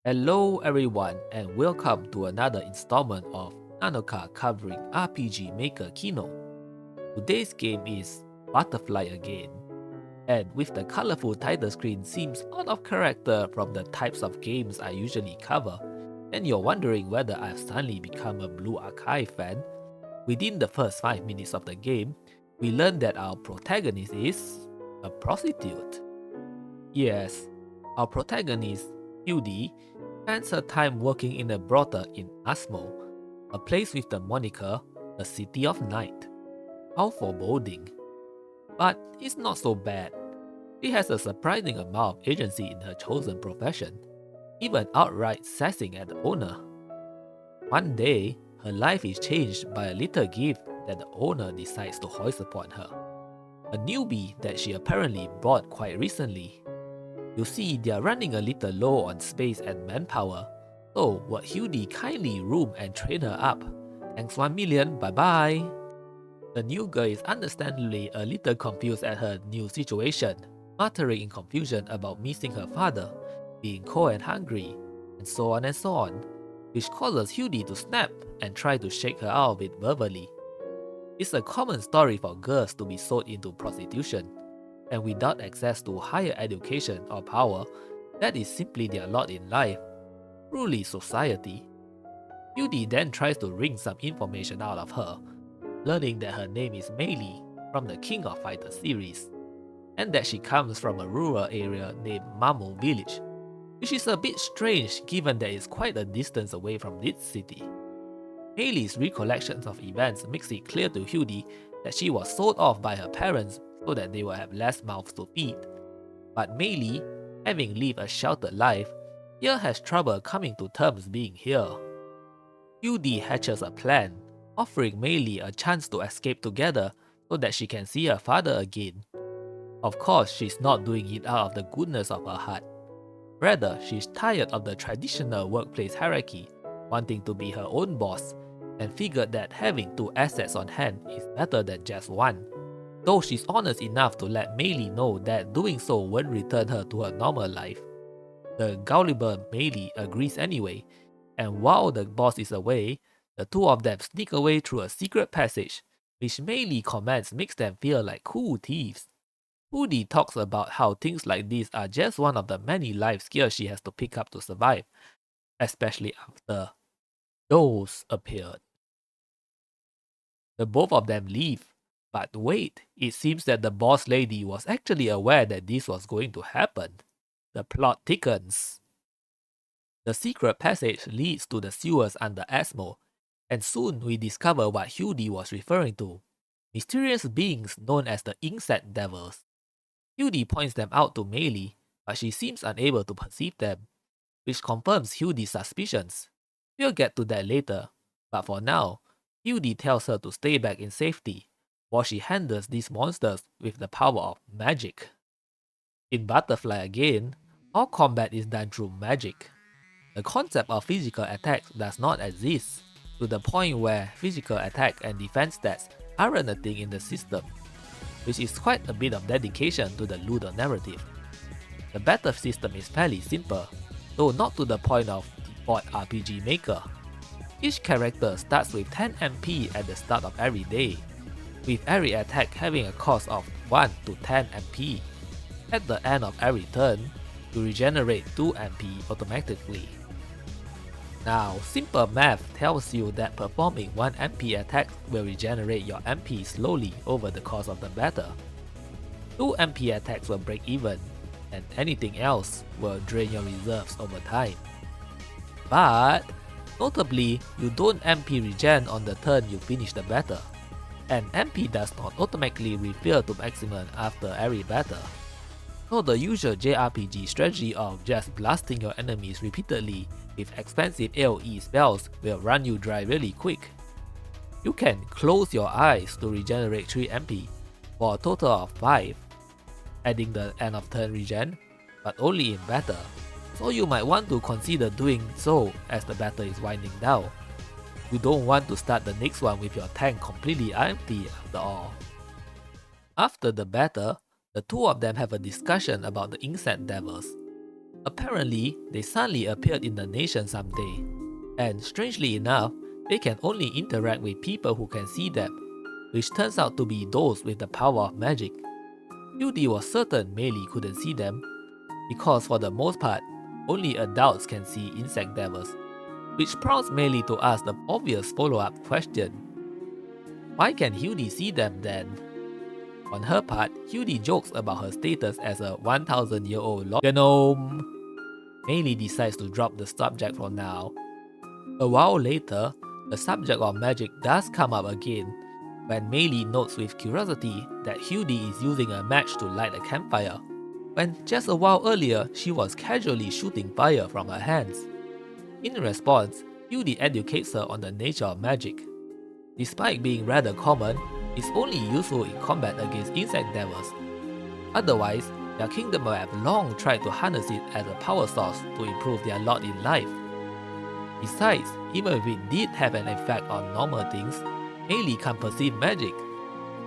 Hello everyone and welcome to another installment of Nanoka covering RPGMakerkino. Today's game is Butterfly Again, and with the colorful title screen seems out of character from the types of games I usually cover, and you're wondering whether I've suddenly become a Blue Archive fan. Within the first 5 minutes of the game, we learn that our protagonist is a prostitute. Yes, our protagonist, Yuri, spends her time working in a brothel in Asmo, a place with the moniker the City of Night. How foreboding. But it's not so bad. She has a surprising amount of agency in her chosen profession, even outright sassing at the owner. One day, her life is changed by a little gift that the owner decides to hoist upon her. A newbie that she apparently bought quite recently. You see, they are running a little low on space and manpower, so would Yuri kindly room and train her up? Thanks 1 million, bye bye. The new girl is understandably a little confused at her new situation, muttering in confusion about missing her father, being cold and hungry, and so on, which causes Yuri to snap and try to shake her out of it verbally. It's a common story for girls to be sold into prostitution, and without access to higher education or power, that is simply their lot in life, truly society. Yuri then tries to wring some information out of her, learning that her name is Meili from the King of Fighters series, and that she comes from a rural area named Mousou village, which is a bit strange given that it's quite a distance away from this city. Meili's recollections of events makes it clear to Yuri that she was sold off by her parents so that they will have less mouths to feed. But Meili, having lived a sheltered life, here has trouble coming to terms being here. Yuri hatches a plan, offering Meili a chance to escape together so that she can see her father again. Of course, she's not doing it out of the goodness of her heart. Rather, she's tired of the traditional workplace hierarchy, wanting to be her own boss, and figured that having 2 assets on hand is better than just one. Though she's honest enough to let Meili know that doing so won't return her to her normal life. The gullible Meili agrees anyway, and while the boss is away, the two of them sneak away through a secret passage, which Meili comments makes them feel like cool thieves. Yuri talks about how things like this are just one of the many life skills she has to pick up to survive, especially after those appeared. The both of them leave. But wait, it seems that the boss lady was actually aware that this was going to happen. The plot thickens. The secret passage leads to the sewers under Asmo, and soon we discover what Yuri was referring to. Mysterious beings known as the insect devils. Yuri points them out to Meili, but she seems unable to perceive them, which confirms Yuri's suspicions. We'll get to that later, but for now, Yuri tells her to stay back in safety, while she handles these monsters with the power of magic. In Butterfly Again, all combat is done through magic. The concept of physical attacks does not exist, to the point where physical attack and defense stats aren't a thing in the system, which is quite a bit of dedication to the Ludo narrative. The battle system is fairly simple, though not to the point of default RPG Maker. Each character starts with 10 MP at the start of every day, with every attack having a cost of 1 to 10 MP. At the end of every turn, you regenerate 2 MP automatically. Now, simple math tells you that performing 1 MP attack will regenerate your MP slowly over the course of the battle. 2 MP attacks will break even, and anything else will drain your reserves over time. But, notably, you don't MP regen on the turn you finish the battle, and MP does not automatically refill to maximum after every battle. So the usual JRPG strategy of just blasting your enemies repeatedly with expensive AoE spells will run you dry really quick. You can close your eyes to regenerate 3 MP for a total of 5, adding the end of turn regen, but only in battle, so you might want to consider doing so as the battle is winding down. You don't want to start the next one with your tank completely empty after all. After the battle, the two of them have a discussion about the insect devils. Apparently, they suddenly appeared in the nation someday, and strangely enough, they can only interact with people who can see them, which turns out to be those with the power of magic. Yuri was certain Meili couldn't see them, because for the most part, only adults can see insect devils, which prompts Meili to ask the obvious follow-up question. Why can Yuri see them then? On her part, Yuri jokes about her status as a 1,000-year-old genome. Meili decides to drop the subject for now. A while later, the subject of magic does come up again, when Meili notes with curiosity that Yuri is using a match to light a campfire, when just a while earlier she was casually shooting fire from her hands. In response, Yuri educates her on the nature of magic. Despite being rather common, it's only useful in combat against insect devils. Otherwise, their kingdom will have long tried to harness it as a power source to improve their lot in life. Besides, even if it did have an effect on normal things, Meili can't perceive magic.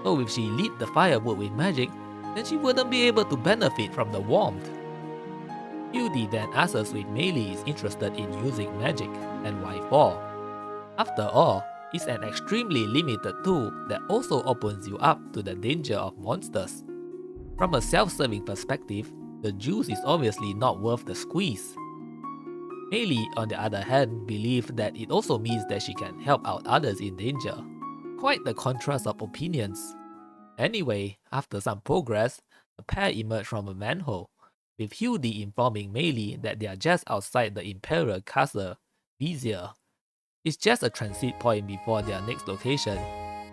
So if she lit the firewood with magic, then she wouldn't be able to benefit from the warmth. Yuri then asks us if Meili is interested in using magic, and why for. After all, it's an extremely limited tool that also opens you up to the danger of monsters. From a self-serving perspective, the juice is obviously not worth the squeeze. Meili, on the other hand, believes that it also means that she can help out others in danger. Quite the contrast of opinions. Anyway, after some progress, the pair emerge from a manhole, with Yuri informing Meili that they are just outside the Imperial Castle, Vizier. It's just a transit point before their next location,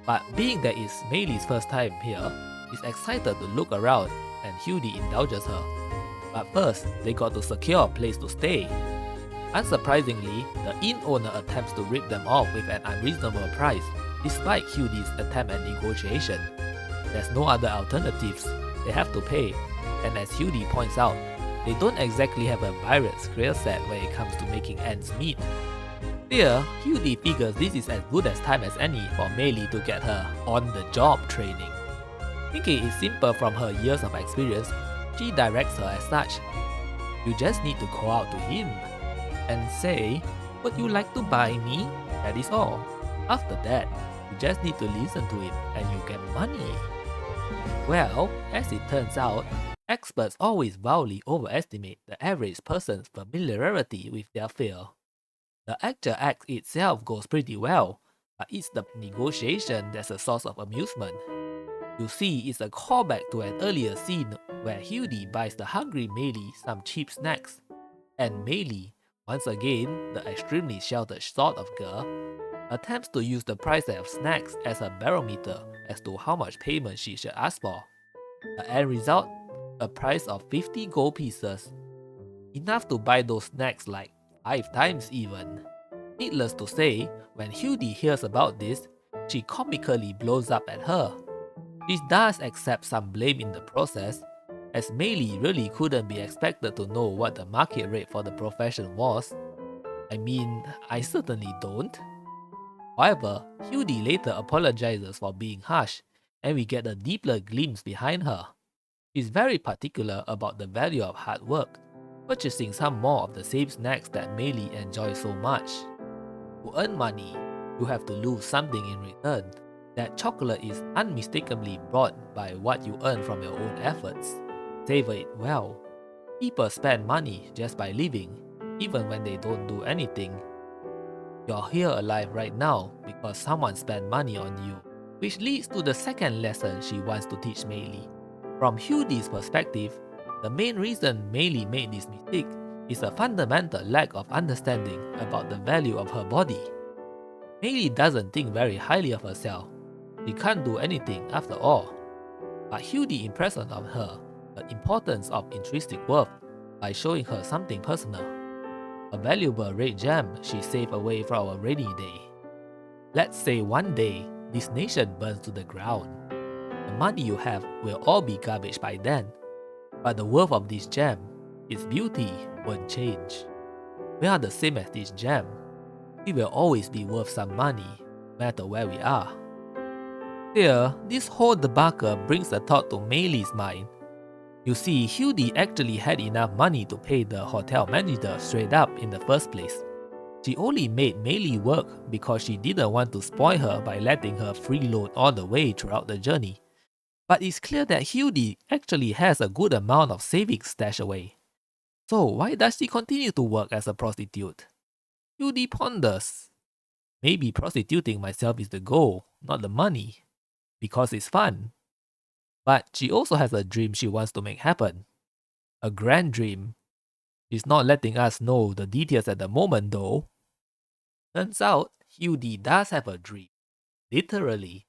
but being that it's Meili's first time here, she's excited to look around and Yuri indulges her. But first, they got to secure a place to stay. Unsurprisingly, the inn owner attempts to rip them off with an unreasonable price, despite Yuri's attempt at negotiation. There's no other alternatives, they have to pay, and as Yuri points out, they don't exactly have a pirate's skill set when it comes to making ends meet. Here, Yuri figures this is as good as time as any for Meili to get her on-the-job training. Thinking it's simple from her years of experience, she directs her as such. You just need to call out to him and say, "Would you like to buy me?" That is all. After that, you just need to listen to him and you get money. Well, as it turns out, experts always wildly overestimate the average person's familiarity with their field. The actual act itself goes pretty well, but it's the negotiation that's a source of amusement. You see, it's a callback to an earlier scene where Yuri buys the hungry Meili some cheap snacks, and Meili, once again the extremely sheltered sort of girl, attempts to use the price of snacks as a barometer as to how much payment she should ask for. The end result? A price of 50 gold pieces. Enough to buy those snacks like 5 times even. Needless to say, when Yuri hears about this, she comically blows up at her. She does accept some blame in the process, as Meili really couldn't be expected to know what the market rate for the profession was. I mean, I certainly don't. However, Yuri later apologizes for being harsh, and we get a deeper glimpse behind her. She's very particular about the value of hard work, purchasing some more of the same snacks that Meili enjoys so much. To earn money, you have to lose something in return. That chocolate is unmistakably bought by what you earn from your own efforts. Savor it well. People spend money just by living, even when they don't do anything. You're here alive right now because someone spent money on you, which leads to the second lesson she wants to teach Meili. From Yuri's perspective, the main reason Meili made this mistake is a fundamental lack of understanding about the value of her body. Meili doesn't think very highly of herself. She can't do anything after all. But Yuri impresses on her the importance of intrinsic worth by showing her something personal. A valuable red gem she saved away for a rainy day. Let's say one day, this nation burns to the ground. The money you have will all be garbage by then. But the worth of this gem, its beauty, won't change. We are the same as this gem. We will always be worth some money, no matter where we are. Here, this whole debacle brings a thought to Meili's mind. You see, Yuri actually had enough money to pay the hotel manager straight up in the first place. She only made Mayu work because she didn't want to spoil her by letting her freeload all the way throughout the journey. But it's clear that Yuri actually has a good amount of savings stashed away. So why does she continue to work as a prostitute? Yuri ponders. Maybe prostituting myself is the goal, not the money. Because it's fun. But she also has a dream she wants to make happen. A grand dream. She's not letting us know the details at the moment though. Turns out, Yuri does have a dream. Literally.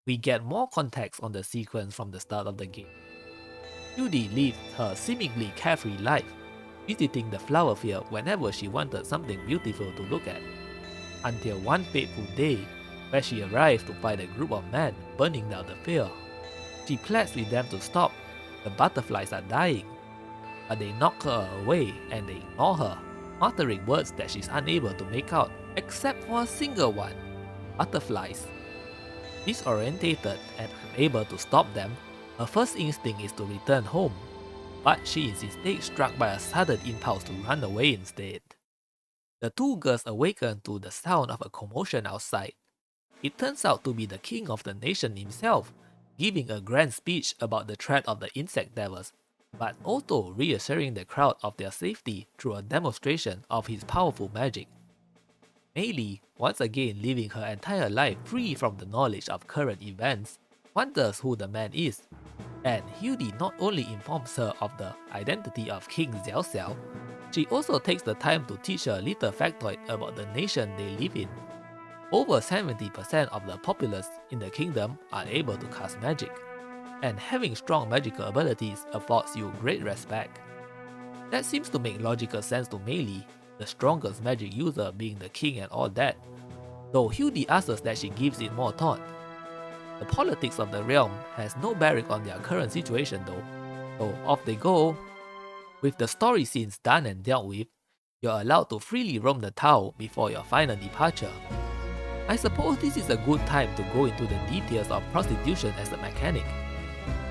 We get more context on the sequence from the start of the game. Yuri lived her seemingly carefree life, visiting the flower field whenever she wanted something beautiful to look at. Until one fateful day, where she arrived to find a group of men burning down the field. She pleads with them to stop. The butterflies are dying. But they knock her away and they ignore her, muttering words that she's unable to make out, except for a single one. Butterflies. Disorientated and unable to stop them, her first instinct is to return home. But she is instead struck by a sudden impulse to run away instead. The two girls awaken to the sound of a commotion outside. It turns out to be the king of the nation himself, giving a grand speech about the threat of the insect devils, but also reassuring the crowd of their safety through a demonstration of his powerful magic. Mayu, once again living her entire life free from the knowledge of current events, wonders who the man is, and Yuri not only informs her of the identity of King Xiao, she also takes the time to teach her a little factoid about the nation they live in. Over 70% of the populace in the kingdom are able to cast magic, and having strong magical abilities affords you great respect. That seems to make logical sense to Mayu, the strongest magic user being the king and all that, though Yuri asks that she gives it more thought. The politics of the realm has no bearing on their current situation though, so off they go. With the story scenes done and dealt with, you're allowed to freely roam the town before your final departure. I suppose this is a good time to go into the details of prostitution as a mechanic.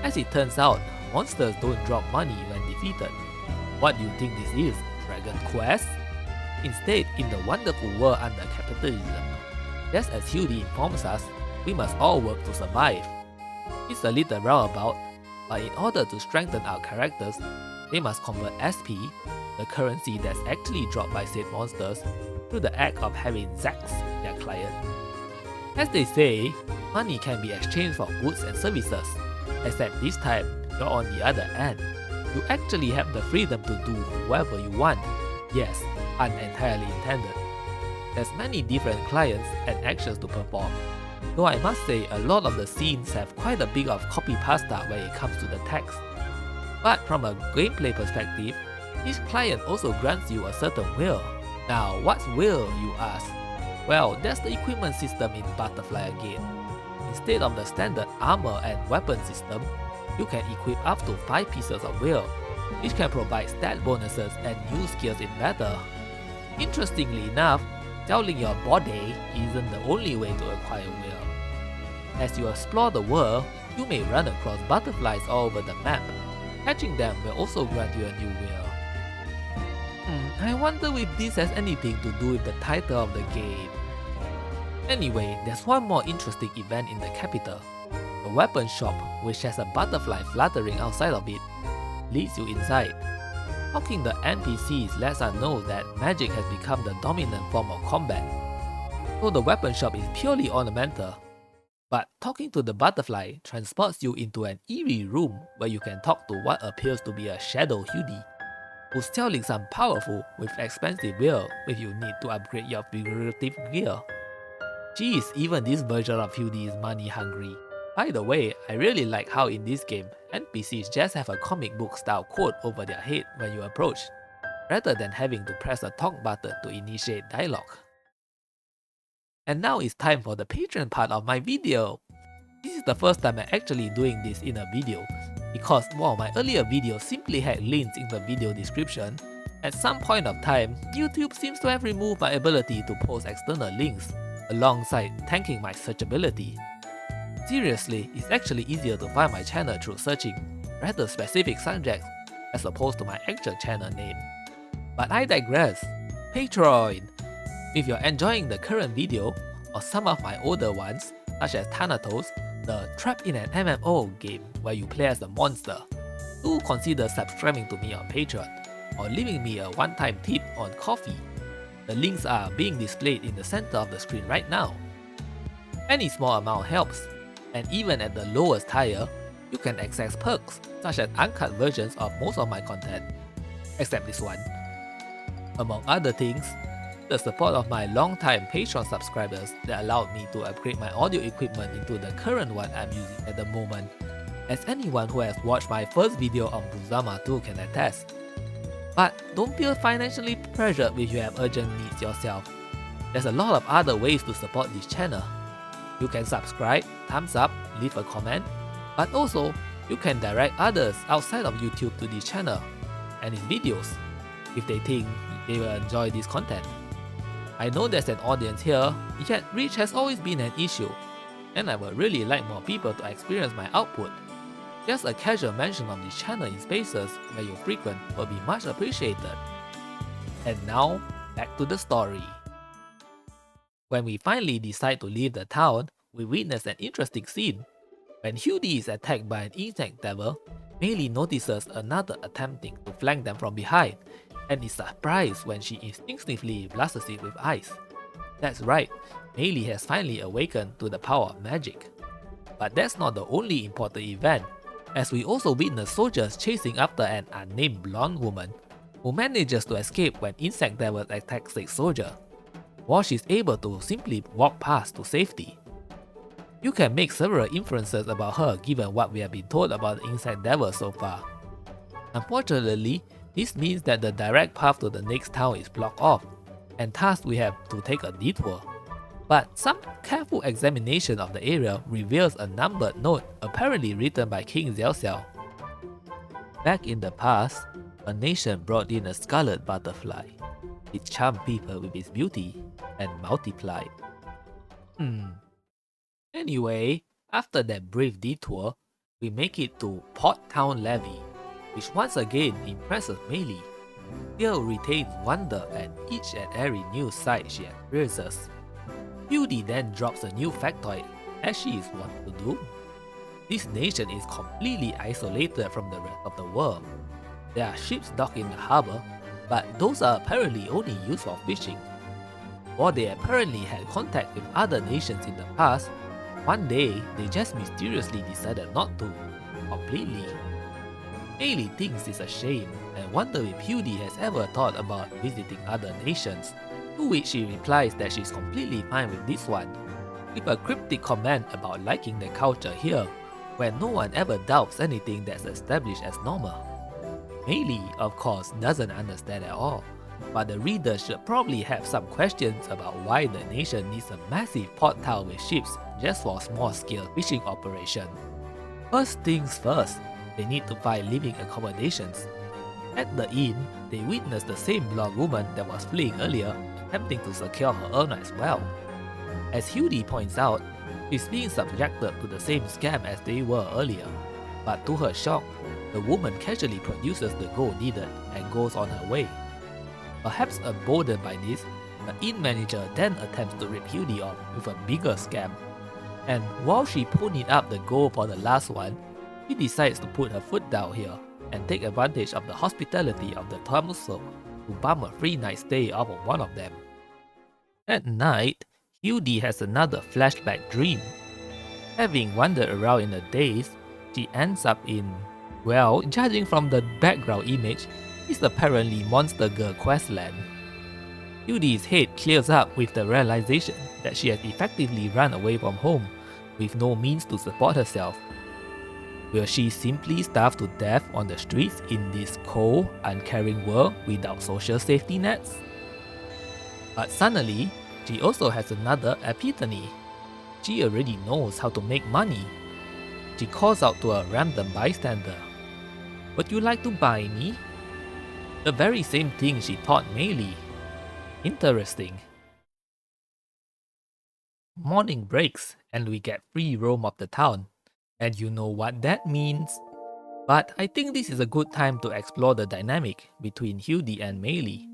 As it turns out, monsters don't drop money when defeated. What do you think this is? Dragon Quest? Instead, in the wonderful world under capitalism, just as Yuri informs us, we must all work to survive. It's a little roundabout, but in order to strengthen our characters, they must convert SP, the currency that's actually dropped by said monsters, through the act of having Zech, their client. As they say, money can be exchanged for goods and services, except this time, you're on the other end. You actually have the freedom to do whatever you want. Yes, pun entirely intended. There's many different clients and actions to perform, though I must say a lot of the scenes have quite a bit of copy pasta when it comes to the text. But from a gameplay perspective, each client also grants you a certain will. Now, what's will, you ask? Well, that's the equipment system in Butterfly again. Instead of the standard armor and weapon system, you can equip up to 5 pieces of will, which can provide stat bonuses and new skills in battle. Interestingly enough, selling your body isn't the only way to acquire will. As you explore the world, you may run across butterflies all over the map. Catching them will also grant you a new will. I wonder if this has anything to do with the title of the game. Anyway, there's one more interesting event in the capital. A weapon shop, which has a butterfly fluttering outside of it, leads you inside. Talking the NPCs lets us know that magic has become the dominant form of combat. So the weapon shop is purely ornamental. But talking to the butterfly transports you into an eerie room where you can talk to what appears to be a shadow Yuri, who's selling some powerful with expensive will if you need to upgrade your figurative gear. Geez, even this version of Yuri is money hungry. By the way, I really like how in this game, NPCs just have a comic book style quote over their head when you approach, rather than having to press a talk button to initiate dialogue. And now it's time for the Patreon part of my video. This is the first time I'm actually doing this in a video, because while my earlier videos simply had links in the video description, at some point of time, YouTube seems to have removed my ability to post external links, alongside tanking my searchability. Seriously, it's actually easier to find my channel through searching, rather specific subjects as opposed to my actual channel name. But I digress. Patreon! If you're enjoying the current video, or some of my older ones, such as Thanatos, the Trapped in an MMO game where you play as a monster, do consider subscribing to me on Patreon, or leaving me a one-time tip on Coffee. The links are being displayed in the center of the screen right now. Any small amount helps, and even at the lowest tier, you can access perks such as uncut versions of most of my content, except this one. Among other things, the support of my long-time Patreon subscribers that allowed me to upgrade my audio equipment into the current one I'm using at the moment, as anyone who has watched my first video on Buzama 2 can attest. But don't feel financially pressured if you have urgent needs yourself. There's a lot of other ways to support this channel. You can subscribe, thumbs up, leave a comment, but also you can direct others outside of YouTube to this channel and its videos if they think they will enjoy this content. I know there's an audience here, yet reach has always been an issue, and I would really like more people to experience my output. Just a casual mention of this channel in spaces where you frequent will be much appreciated. And now, back to the story. When we finally decide to leave the town, we witness an interesting scene. When Yuri is attacked by an insect devil, Meili notices another attempting to flank them from behind, and is surprised when she instinctively blasts it with ice. That's right, Meili has finally awakened to the power of magic. But that's not the only important event, as we also witness soldiers chasing after an unnamed blonde woman, who manages to escape when insect devil attacks a soldier, while she's able to simply walk past to safety. You can make several inferences about her given what we have been told about the insect devil so far. Unfortunately, this means that the direct path to the next town is blocked off, and thus we have to take a detour. But some careful examination of the area reveals a numbered note apparently written by King Zech. Back in the past, a nation brought in a scarlet butterfly. It charmed people with its beauty and multiplied. Anyway, after that brief detour, we make it to Port Town Levy, which once again impresses Meili. Still retains wonder at each and every new sight she experiences. Yuri then drops a new factoid, as she is wont to do. This nation is completely isolated from the rest of the world. There are ships docked in the harbor, but those are apparently only used for fishing. While they apparently had contact with other nations in the past, one day they just mysteriously decided not to, completely. Meili thinks it's a shame and wonders if Yuri has ever thought about visiting other nations, to which she replies that she's completely fine with this one, with a cryptic comment about liking the culture here, where no one ever doubts anything that's established as normal. Meili, of course, doesn't understand at all, but the reader should probably have some questions about why the nation needs a massive port town with ships just for a small-scale fishing operation. First things first, they need to find living accommodations. At the inn, they witness the same blonde woman that was fleeing earlier, attempting to secure her own as well. As Yuri points out, she's being subjected to the same scam as they were earlier, but to her shock, the woman casually produces the gold needed and goes on her way. Perhaps emboldened by this, the inn manager then attempts to rip Yuri off with a bigger scam. And while she ponied up the gold for the last one, she decides to put her foot down here and take advantage of the hospitality of the Mousou to bum a free night stay off of one of them. At night, Yuri has another flashback dream. Having wandered around in a daze, she ends up in, well, judging from the background image, it's apparently Monster Girl Questland. Yuri's head clears up with the realization that she has effectively run away from home, with no means to support herself. Will she simply starve to death on the streets in this cold, uncaring world without social safety nets? But suddenly, she also has another epiphany. She already knows how to make money. She calls out to a random bystander, "Would you like to buy me?" The very same thing she taught Meili. Interesting. Morning breaks and we get free roam of the town. And you know what that means? But I think this is a good time to explore the dynamic between Yuri and Meili.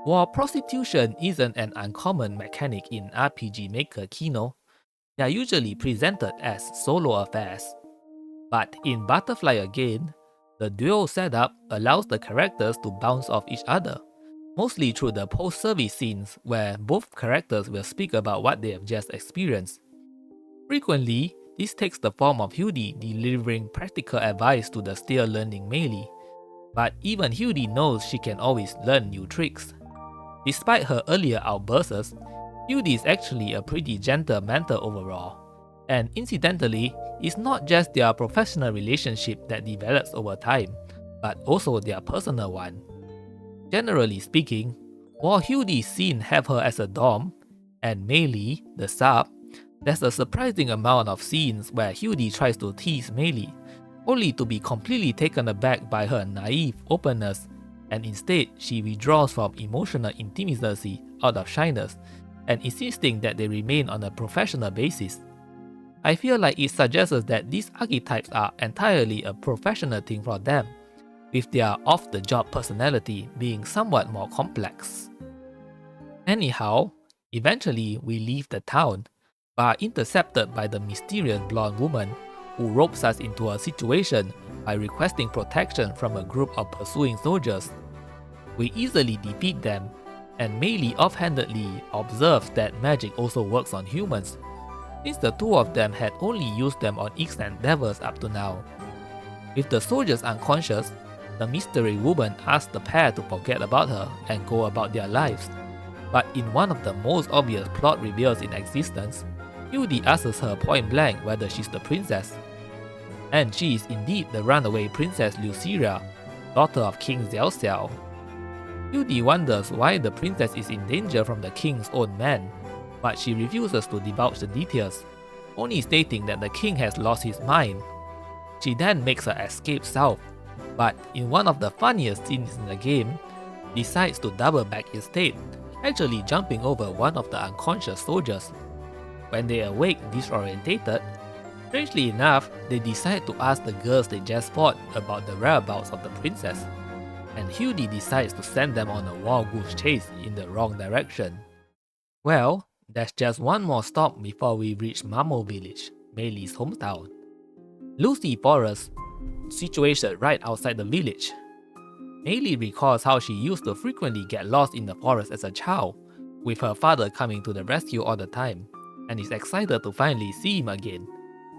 While prostitution isn't an uncommon mechanic in RPGMakerkino, they are usually presented as solo affairs. But in Butterfly again, the duo setup allows the characters to bounce off each other, mostly through the post-service scenes where both characters will speak about what they have just experienced. Frequently, this takes the form of Yuri delivering practical advice to the still learning Meili, but even Yuri knows she can always learn new tricks. Despite her earlier outbursts, Yuri is actually a pretty gentle mentor overall. And incidentally, it's not just their professional relationship that develops over time, but also their personal one. Generally speaking, while Yuri's scenes have her as a dom, and Meili, the sub, there's a surprising amount of scenes where Yuri tries to tease Meili, only to be completely taken aback by her naive openness, and instead she withdraws from emotional intimacy out of shyness, and insisting that they remain on a professional basis. I feel like it suggests that these archetypes are entirely a professional thing for them, with their off-the-job personality being somewhat more complex. Anyhow, eventually we leave the town, but are intercepted by the mysterious blonde woman who ropes us into a situation by requesting protection from a group of pursuing soldiers. We easily defeat them, and Meili offhandedly observes that magic also works on humans, since the two of them had only used them on X endeavors up to now. With the soldiers unconscious, the mystery woman asks the pair to forget about her and go about their lives. But in one of the most obvious plot reveals in existence, Yuri asks her point blank whether she's the princess. And she is indeed the runaway Princess Lucira, daughter of King Xiao. Yuri wonders why the princess is in danger from the king's own men, but she refuses to divulge the details, only stating that the king has lost his mind. She then makes her escape south, but in one of the funniest scenes in the game, decides to double back instead, actually jumping over one of the unconscious soldiers. When they awake disorientated, strangely enough, they decide to ask the girls they just fought about the whereabouts of the princess, and Yuri decides to send them on a wild goose chase in the wrong direction. Well, there's just one more stop before we reach Mamo village, Meili's hometown. Lucy Forest, situated right outside the village. Meili recalls how she used to frequently get lost in the forest as a child, with her father coming to the rescue all the time, and is excited to finally see him again.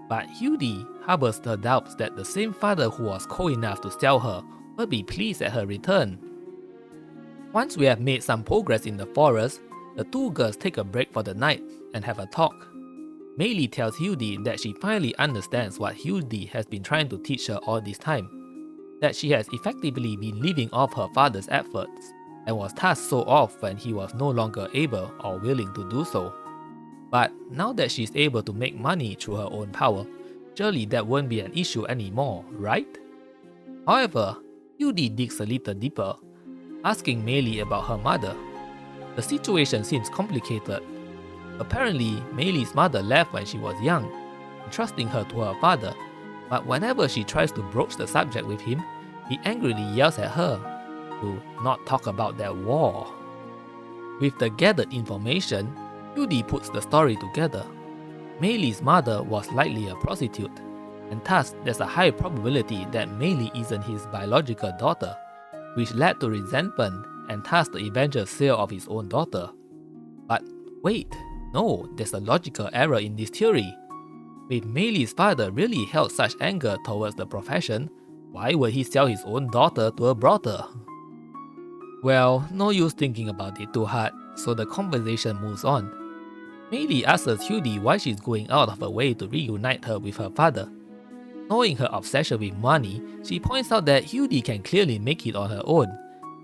But Yuri harbors the doubts that the same father who was cold enough to sell her will be pleased at her return. Once we have made some progress in the forest, the two girls take a break for the night and have a talk. Meili tells Yuri that she finally understands what Yuri has been trying to teach her all this time, that she has effectively been living off her father's efforts, and was thus so off when he was no longer able or willing to do so. But now that she's able to make money through her own power, surely that won't be an issue anymore, right? However, Yuri digs a little deeper, asking Meili about her mother. The situation seems complicated. Apparently, Meili's mother left when she was young, entrusting her to her father, but whenever she tries to broach the subject with him, he angrily yells at her to not talk about that war. With the gathered information, Yuri puts the story together. Meili's mother was likely a prostitute, and thus there's a high probability that Meili isn't his biological daughter, which led to resentment and thus the eventual sale of his own daughter. But wait, no, there's a logical error in this theory. If Meili's father really held such anger towards the profession, why would he sell his own daughter to a brothel? Well, no use thinking about it too hard, so the conversation moves on. Meili asks Yuri why she's going out of her way to reunite her with her father. Knowing her obsession with money, she points out that Yuri can clearly make it on her own,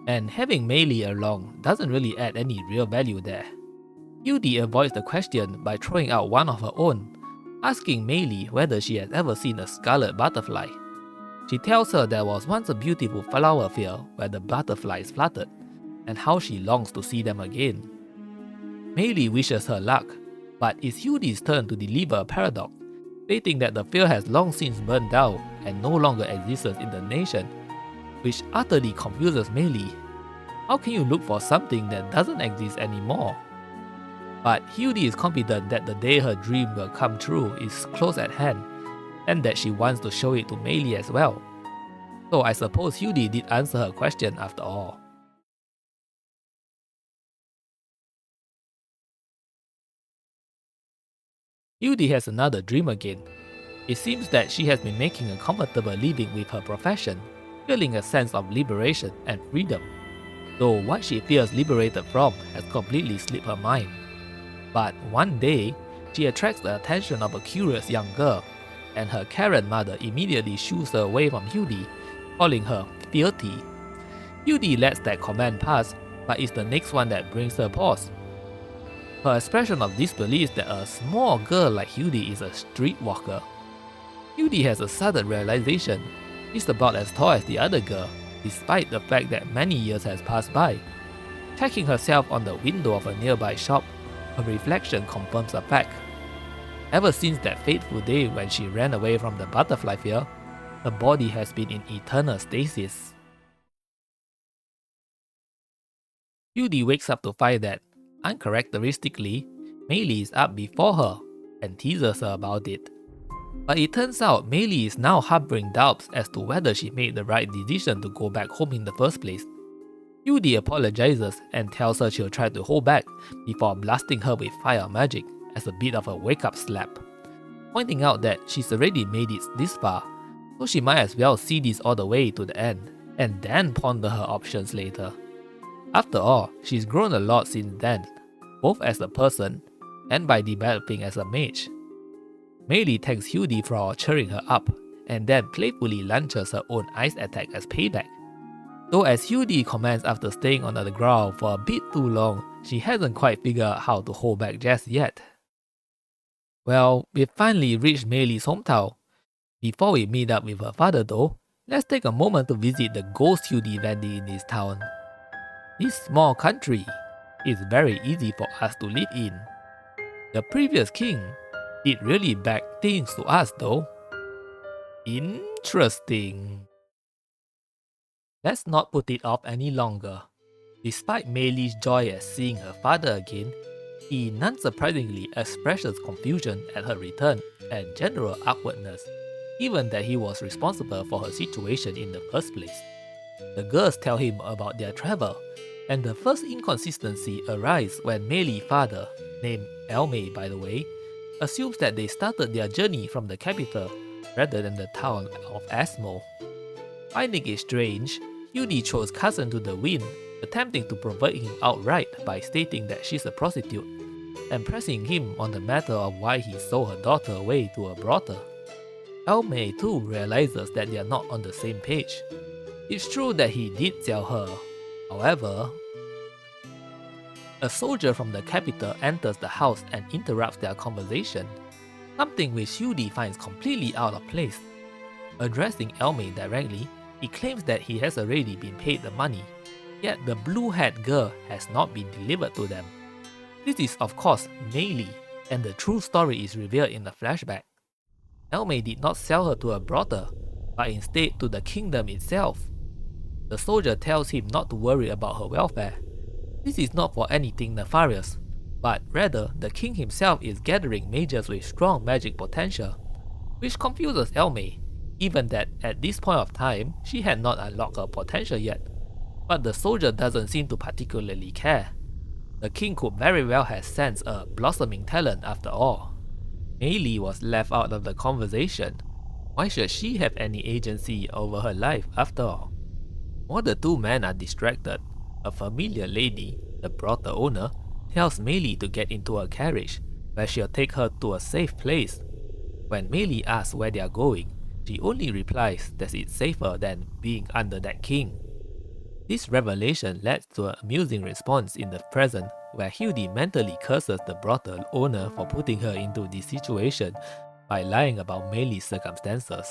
and having Meili along doesn't really add any real value there. Yuri avoids the question by throwing out one of her own, asking Meili whether she has ever seen a scarlet butterfly. She tells her there was once a beautiful flower field where the butterflies fluttered, and how she longs to see them again. Meili wishes her luck, but it's Yuri's turn to deliver a paradox, stating that the field has long since burned down and no longer exists in the nation, which utterly confuses Meili. How can you look for something that doesn't exist anymore? But Yuri is confident that the day her dream will come true is close at hand, and that she wants to show it to Meili as well. So I suppose Yuri did answer her question after all. Yuri has another dream again. It seems that she has been making a comfortable living with her profession, feeling a sense of liberation and freedom, though what she feels liberated from has completely slipped her mind. But one day, she attracts the attention of a curious young girl, and her Karen mother immediately shoos her away from Yuri, calling her filthy. Yuri lets that comment pass, but it's the next one that brings her pause. Her expression of disbelief that a small girl like Yuri is a streetwalker. Yuri has a sudden realization. She's about as tall as the other girl, despite the fact that many years has passed by. Checking herself on the window of a nearby shop, her reflection confirms the fact. Ever since that fateful day when she ran away from the butterfly field, her body has been in eternal stasis. Yuri wakes up to find that, uncharacteristically, Meili is up before her and teases her about it. But it turns out Meili is now harboring doubts as to whether she made the right decision to go back home in the first place. Yuri apologizes and tells her she'll try to hold back before blasting her with fire magic as a bit of a wake-up slap, pointing out that she's already made it this far, so she might as well see this all the way to the end, and then ponder her options later. After all, she's grown a lot since then, both as a person and by developing as a mage. Meili thanks Yuri for cheering her up, and then playfully launches her own ice attack as payback. Though as Yuri comments after staying on the ground for a bit too long, she hasn't quite figured out how to hold back just yet. Well, we've finally reached Meili's hometown. Before we meet up with her father though, let's take a moment to visit the ghost Yuri Valley in this town. This small country is very easy for us to live in. The previous king did really bad things to us though. Interesting. Let's not put it off any longer. Despite Meili's joy at seeing her father again, he non-surprisingly expresses confusion at her return and general awkwardness, given that he was responsible for her situation in the first place. The girls tell him about their travel, and the first inconsistency arises when Meili's father, named Elme by the way, assumes that they started their journey from the capital rather than the town of Asmo. Finding it strange, Yuri throws cousin to the wind, attempting to provoke him outright by stating that she's a prostitute, and pressing him on the matter of why he sold her daughter away to a brothel. Elme too realizes that they are not on the same page. It's true that he did sell her. However, a soldier from the capital enters the house and interrupts their conversation, something which Yuri finds completely out of place. Addressing Elme directly, he claims that he has already been paid the money, yet the blue-haired girl has not been delivered to them. This is of course Meili, and the true story is revealed in the flashback. Elme did not sell her to a brothel, but instead to the kingdom itself. The soldier tells him not to worry about her welfare. This is not for anything nefarious, but rather the king himself is gathering mages with strong magic potential, which confuses Elme, given that at this point of time she had not unlocked her potential yet. But the soldier doesn't seem to particularly care. The king could very well have sensed a blossoming talent after all. Meili was left out of the conversation. Why should she have any agency over her life after all? While the two men are distracted, a familiar lady, the brothel owner, tells Meili to get into a carriage, where she'll take her to a safe place. When Meili asks where they are going, she only replies that it's safer than being under that king. This revelation led to an amusing response in the present, where Yuri mentally curses the brothel owner for putting her into this situation by lying about Meili's circumstances.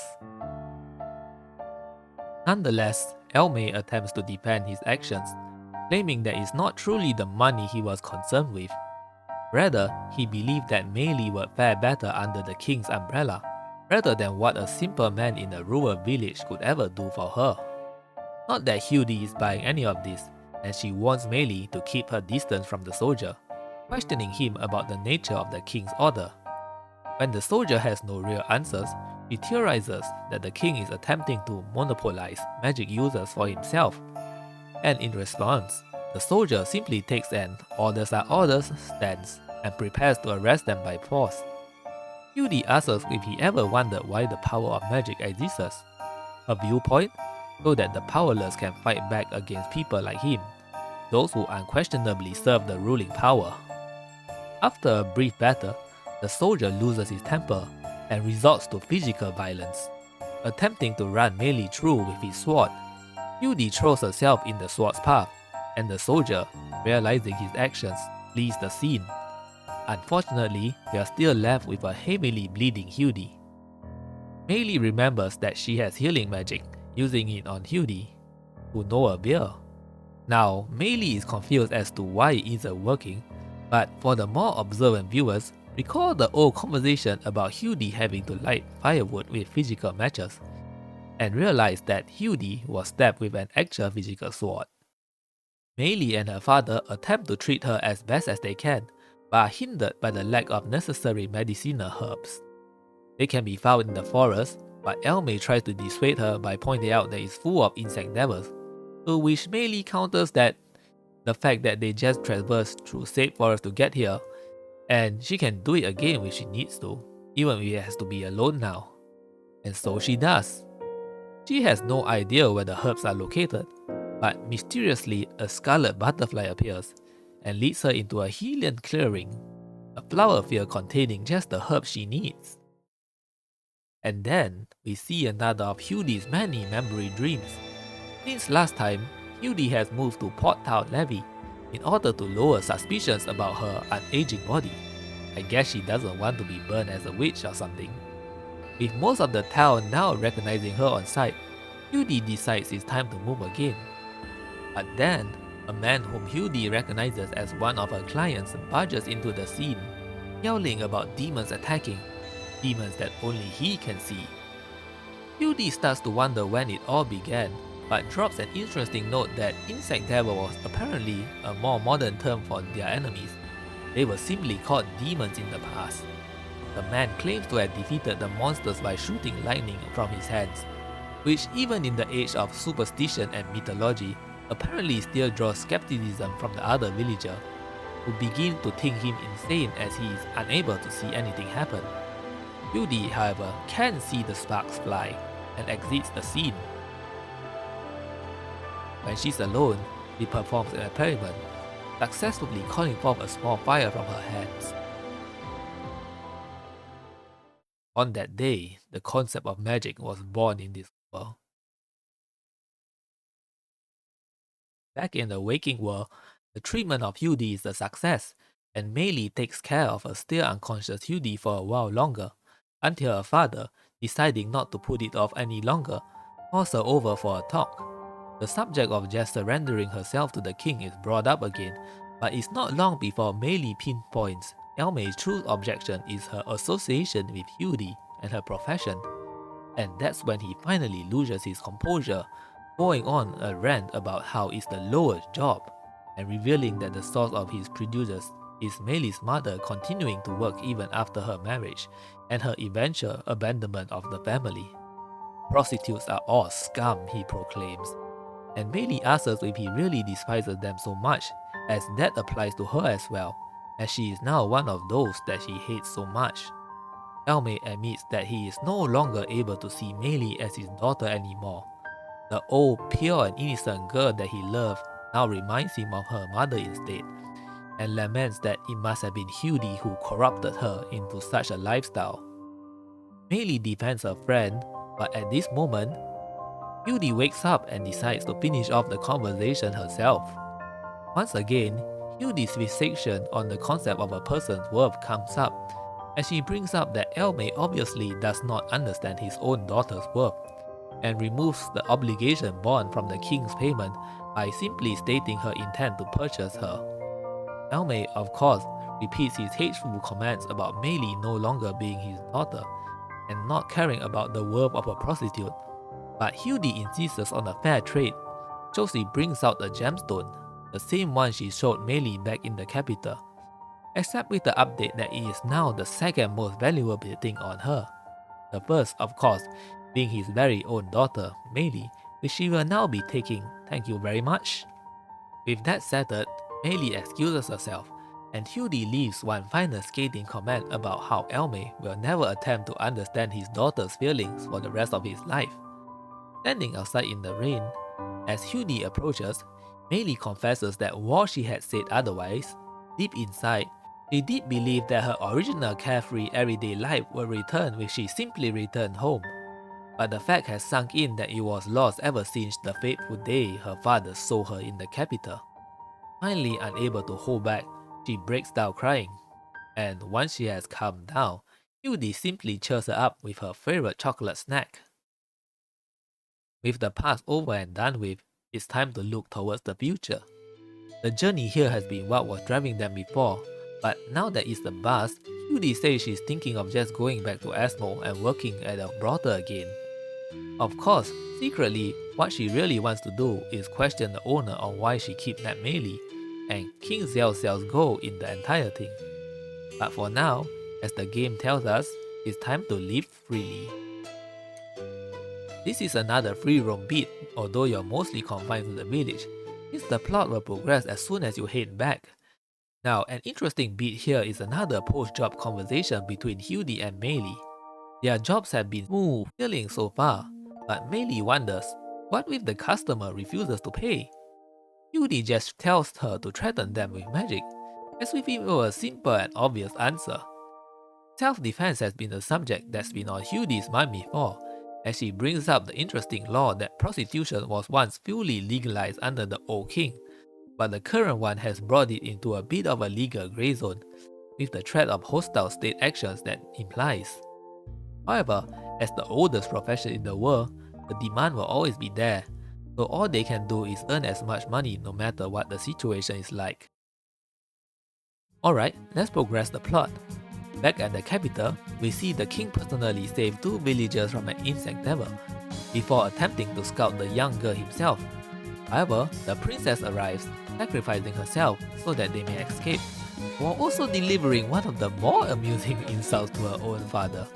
Nonetheless, Elme attempts to defend his actions, claiming that it's not truly the money he was concerned with. Rather, he believed that Mei would fare better under the king's umbrella, rather than what a simple man in a rural village could ever do for her. Not that Yuri is buying any of this, and she wants Mei to keep her distance from the soldier, questioning him about the nature of the king's order. When the soldier has no real answers, he theorizes that the king is attempting to monopolize magic users for himself. And in response, the soldier simply takes an orders are orders stance and prepares to arrest them by force. Yuri asks if he ever wondered why the power of magic exists. Her viewpoint? So that the powerless can fight back against people like him, those who unquestionably serve the ruling power. After a brief battle, the soldier loses his temper and resorts to physical violence, attempting to run Mei through with his sword. Yuri throws herself in the sword's path, and the soldier, realizing his actions, flees the scene. Unfortunately, we are still left with a heavily bleeding Yuri. Mei remembers that she has healing magic, using it on Yuri, to no avail. Now, Mei is confused as to why it isn't working, but for the more observant viewers, recall the old conversation about Yuri having to light firewood with physical matches, and realize that Yuri was stabbed with an actual physical sword. Mei and her father attempt to treat her as best as they can, but are hindered by the lack of necessary medicinal herbs. They can be found in the forest, but Elmei tries to dissuade her by pointing out that it's full of insect devils, to which Mei counters that the fact that they just traversed through safe forest to get here, and she can do it again if she needs to, even if it has to be alone now. And so she does. She has no idea where the herbs are located, but mysteriously a scarlet butterfly appears and leads her into a Hylian clearing, a flower field containing just the herbs she needs. And then, we see another of Yuri's many memory dreams. Since last time, Yuri has moved to Port Town Levy in order to lower suspicions about her unaging body. I guess she doesn't want to be burned as a witch or something. With most of the town now recognizing her on sight, Yuri decides it's time to move again. But then, a man whom Yuri recognizes as one of her clients barges into the scene, yelling about demons attacking, demons that only he can see. Yuri starts to wonder when it all began, but drops an interesting note that insect devil was apparently a more modern term for their enemies. They were simply called demons in the past. The man claims to have defeated the monsters by shooting lightning from his hands, which even in the age of superstition and mythology, apparently still draws skepticism from the other villager, who begin to think him insane as he is unable to see anything happen. Yuri, however, can see the sparks fly and exits the scene. When she's alone, she performs an experiment, successfully calling forth a small fire from her hands. On that day, the concept of magic was born in this world. Back in the waking world, the treatment of Yuri is a success, and Mei takes care of her still unconscious Yuri for a while longer, until her father, deciding not to put it off any longer, calls her over for a talk. The subject of just surrendering herself to the king is brought up again, but it's not long before Mei pinpoints Elmei's true objection is her association with Yuri and her profession, and that's when he finally loses his composure, going on a rant about how it's the lowest job, and revealing that the source of his prejudice is Mei's mother continuing to work even after her marriage, and her eventual abandonment of the family. Prostitutes are all scum, he proclaims, and Mei asks if he really despises them so much, as that applies to her as well, as she is now one of those that he hates so much. Elmei admits that he is no longer able to see Mei as his daughter anymore. The old, pure and innocent girl that he loved now reminds him of her mother instead, and laments that it must have been Yuri who corrupted her into such a lifestyle. Mei defends her friend, but at this moment, Yuri wakes up and decides to finish off the conversation herself. Once again, Yuri's fixation on the concept of a person's worth comes up, as she brings up that Elmei obviously does not understand his own daughter's worth, and removes the obligation borne from the king's payment by simply stating her intent to purchase her. Elmei, of course, repeats his hateful comments about Meili no longer being his daughter and not caring about the worth of a prostitute. But Yuri insists on a fair trade, so she brings out a gemstone, the same one she showed Meili back in the capital, except with the update that it is now the second most valuable thing on her. The first, of course, being his very own daughter, Meili, which she will now be taking, thank you very much. With that settled, Meili excuses herself, and Yuri leaves one final scathing comment about how Elme will never attempt to understand his daughter's feelings for the rest of his life. Standing outside in the rain, as Yuri approaches, Meili confesses that while she had said otherwise, deep inside, she did believe that her original carefree everyday life would return when she simply returned home. But the fact has sunk in that it was lost ever since the fateful day her father saw her in the capital. Finally unable to hold back, she breaks down crying. And once she has calmed down, Yuri simply cheers her up with her favorite chocolate snack. With the past over and done with, it's time to look towards the future. The journey here has been what was driving them before, but now that it's the bus, Yuri says she's thinking of just going back to Asmo and working at a brothel again. Of course, secretly, what she really wants to do is question the owner on why she kidnapped Meili and King Xiaoxiao's goal in the entire thing. But for now, as the game tells us, it's time to live freely. This is another free roam beat, although you're mostly confined to the village, since the plot will progress as soon as you head back. Now, an interesting beat here is another post-job conversation between Yuri and Meili. Their jobs have been smooth sailing so far, but Meili wonders, what if the customer refuses to pay? Yuri just tells her to threaten them with magic, as if it were a simple and obvious answer. Self-defense has been a subject that's been on Yuri's mind before, as she brings up the interesting law that prostitution was once fully legalized under the old king, but the current one has brought it into a bit of a legal grey zone, with the threat of hostile state actions that implies. However, as the oldest profession in the world, the demand will always be there, so all they can do is earn as much money no matter what the situation is like. Alright, let's progress the plot. Back at the capital, we see the king personally save 2 villagers from an insect devil, before attempting to scout the young girl himself. However, the princess arrives, sacrificing herself so that they may escape, while also delivering one of the more amusing insults to her own father.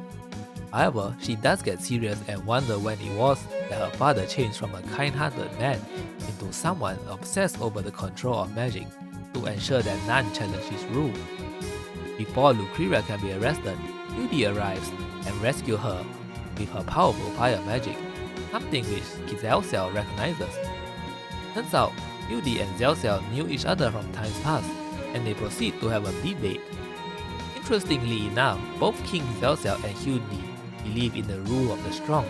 However, she does get serious and wonder when it was that her father changed from a kind-hearted man into someone obsessed over the control of magic to ensure that none challenge his rule. Before Lucretia can be arrested, Yuri arrives and rescues her with her powerful fire magic, something which Xiaoxiao recognizes. Turns out, Yuri and Xiaoxiao knew each other from times past, and they proceed to have a debate. Interestingly enough, both King Xiaoxiao and Yuri believe in the rule of the strong.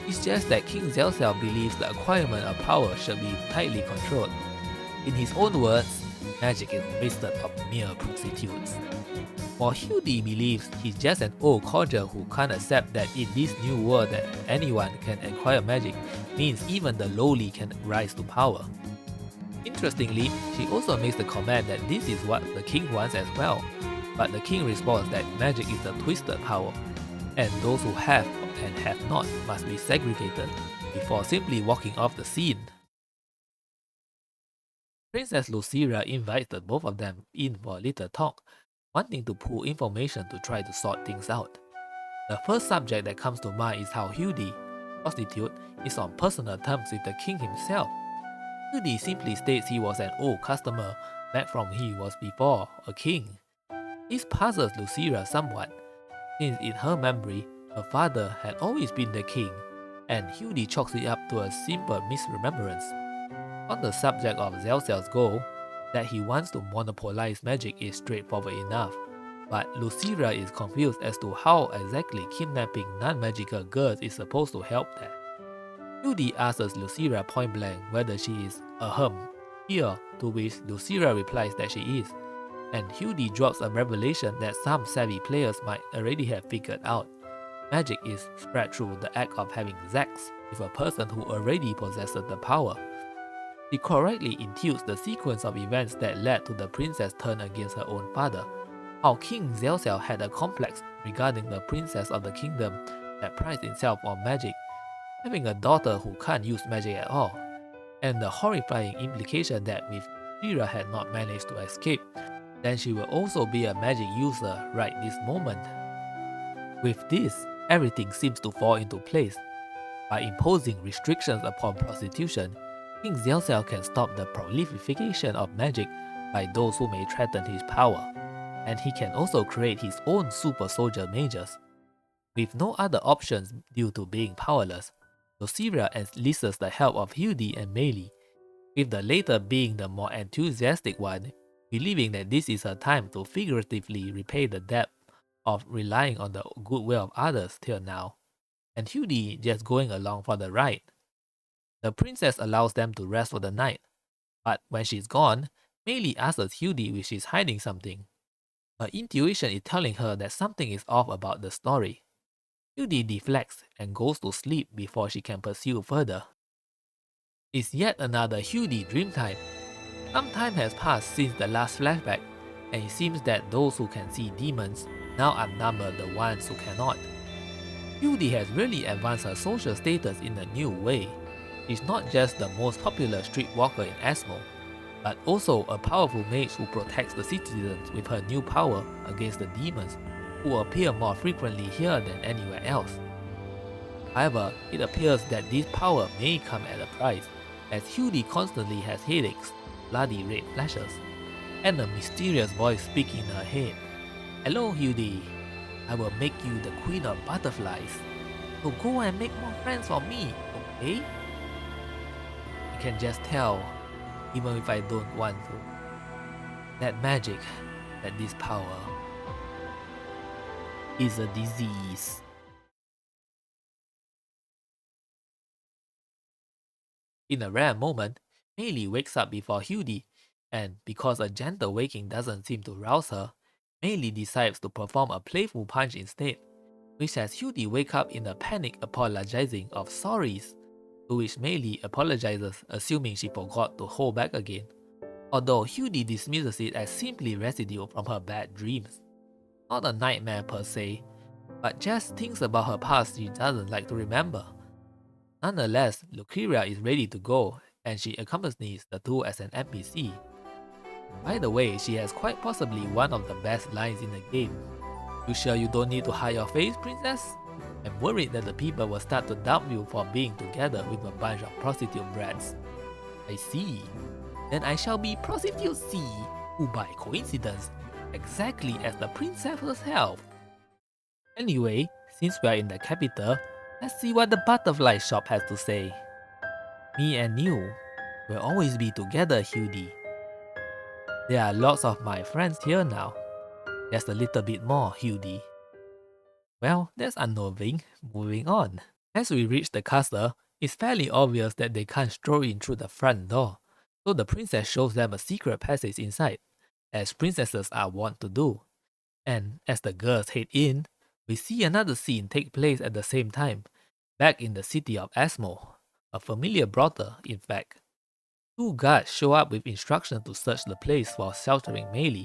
It's just that King Xiaoxiao believes the acquirement of power should be tightly controlled. In his own words, magic is wasted of mere prostitutes. While Yuri believes he's just an old codger who can't accept that in this new world that anyone can acquire magic means even the lowly can rise to power. Interestingly, she also makes the comment that this is what the king wants as well, but the king responds that magic is a twisted power, and those who have and have not must be segregated before simply walking off the scene. Princess Lucretia invites the both of them in for a little talk, wanting to pull information to try to sort things out. The first subject that comes to mind is how Yuri, prostitute, is on personal terms with the king himself. Yuri simply states he was an old customer back from he was before a king. This puzzles Lucretia somewhat, since in her memory, her father had always been the king, and Yuri chalks it up to a simple misremembrance. On the subject of Xiaoxiao's goal, that he wants to monopolize magic is straightforward enough, but Lucretia is confused as to how exactly kidnapping non-magical girls is supposed to help that. Yuri asks Lucretia point blank whether she is here, to which Lucretia replies that she is, and Yuri drops a revelation that some savvy players might already have figured out. Magic is spread through the act of having sex with a person who already possesses the power. She correctly intuits the sequence of events that led to the princess turn against her own father, how King Zech had a complex regarding the princess of the kingdom that prides itself on magic, having a daughter who can't use magic at all, and the horrifying implication that if Yuri had not managed to escape, then she will also be a magic user right this moment. With this, everything seems to fall into place. By imposing restrictions upon prostitution, King Zech can stop the proliferation of magic by those who may threaten his power, and he can also create his own super soldier mages. With no other options due to being powerless, Lucira enlists the help of Yuri and Mayu, with the latter being the more enthusiastic one, believing that this is her time to figuratively repay the debt of relying on the goodwill of others till now, and Yuri just going along for the ride. The princess allows them to rest for the night, but when she's gone, Mayu asks Yuri if she's hiding something. Her intuition is telling her that something is off about the story. Yuri deflects and goes to sleep before she can pursue further. It's yet another Yuri dreamtime. Some time has passed since the last flashback, and it seems that those who can see demons now outnumber the ones who cannot. Yuri has really advanced her social status in a new way. She's not just the most popular streetwalker in Asmo, but also a powerful mage who protects the citizens with her new power against the demons, who appear more frequently here than anywhere else. However, it appears that this power may come at a price, as Yuri constantly has headaches, bloody red flashes, and a mysterious voice speaking in her head. "Hello Yuri, I will make you the queen of butterflies, so go and make more friends for me, okay?" I can just tell, even if I don't want to, that magic, that this power, is a disease. In a rare moment, Mayu wakes up before Yuri, and because a gentle waking doesn't seem to rouse her, Mayu decides to perform a playful punch instead, which has Yuri wake up in a panic apologizing of sorries, to which Mayu apologizes assuming she forgot to hold back again, although Yuri dismisses it as simply residue from her bad dreams. Not a nightmare per se, but just things about her past she doesn't like to remember. Nonetheless, Lucira is ready to go, and she accompanies the two as an NPC. By the way, she has quite possibly one of the best lines in the game. "You sure you don't need to hide your face, princess? I'm worried that the people will start to doubt you for being together with a bunch of prostitute brats." "I see. Then I shall be prostitute C, who by coincidence, exactly as the princess herself." Anyway, since we are in the capital, let's see what the butterfly shop has to say. "Me and you will always be together, Yuri. There are lots of my friends here now. Just a little bit more, Yuri." Well, that's unnerving. Moving on. As we reach the castle, it's fairly obvious that they can't stroll in through the front door, so the princess shows them a secret passage inside, as princesses are wont to do. And as the girls head in, we see another scene take place at the same time, back in the city of Asmo, a familiar brothel in fact. Two guards show up with instructions to search the place for sheltering Mayu,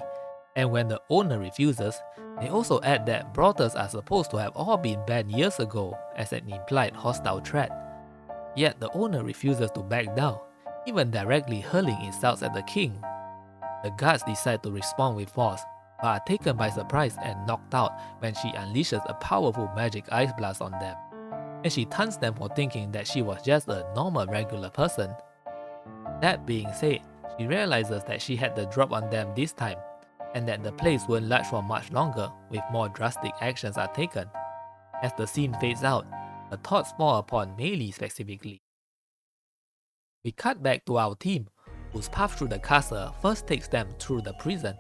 and when the owner refuses, they also add that brothels are supposed to have all been banned years ago as an implied hostile threat. Yet the owner refuses to back down, even directly hurling insults at the king. The guards decide to respond with force, but are taken by surprise and knocked out when she unleashes a powerful magic ice blast on them, and she taunts them for thinking that she was just a normal regular person. That being said, she realizes that she had the drop on them this time, and that the place won't last for much longer with more drastic actions are taken. As the scene fades out, the thoughts fall upon Mayu specifically. We cut back to our team, whose path through the castle first takes them through the prison,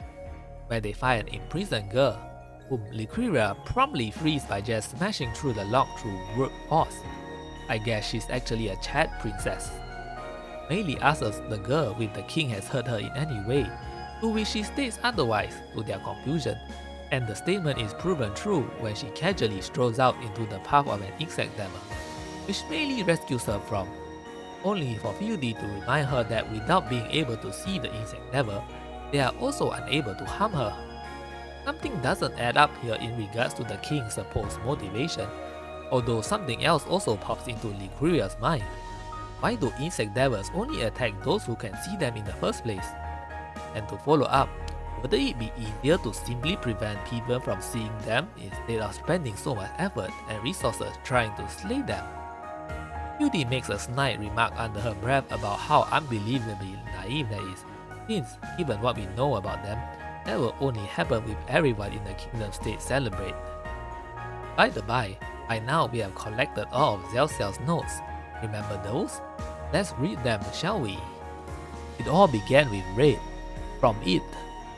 where they find an imprisoned girl, whom Lucira promptly frees by just smashing through the lock through brute force. I guess she's actually a Chad princess. Mayu asks the girl if the king has hurt her in any way, to which she states otherwise to their confusion, and the statement is proven true when she casually strolls out into the path of an insect devil, which Mayu rescues her from, only for Yuri to remind her that without being able to see the insect devil, they are also unable to harm her. Something doesn't add up here in regards to the king's supposed motivation, although something else also pops into Lucreria's mind. Why do insect devils only attack those who can see them in the first place? And to follow up, would it be easier to simply prevent people from seeing them instead of spending so much effort and resources trying to slay them? Yuri makes a snide remark under her breath about how unbelievably naive that is, since, given what we know about them, that will only happen with everyone in the Kingdom State celebrate. By the by, by now we have collected all of Zelcel's notes. Remember those? Let's read them, shall we? It all began with red. From it,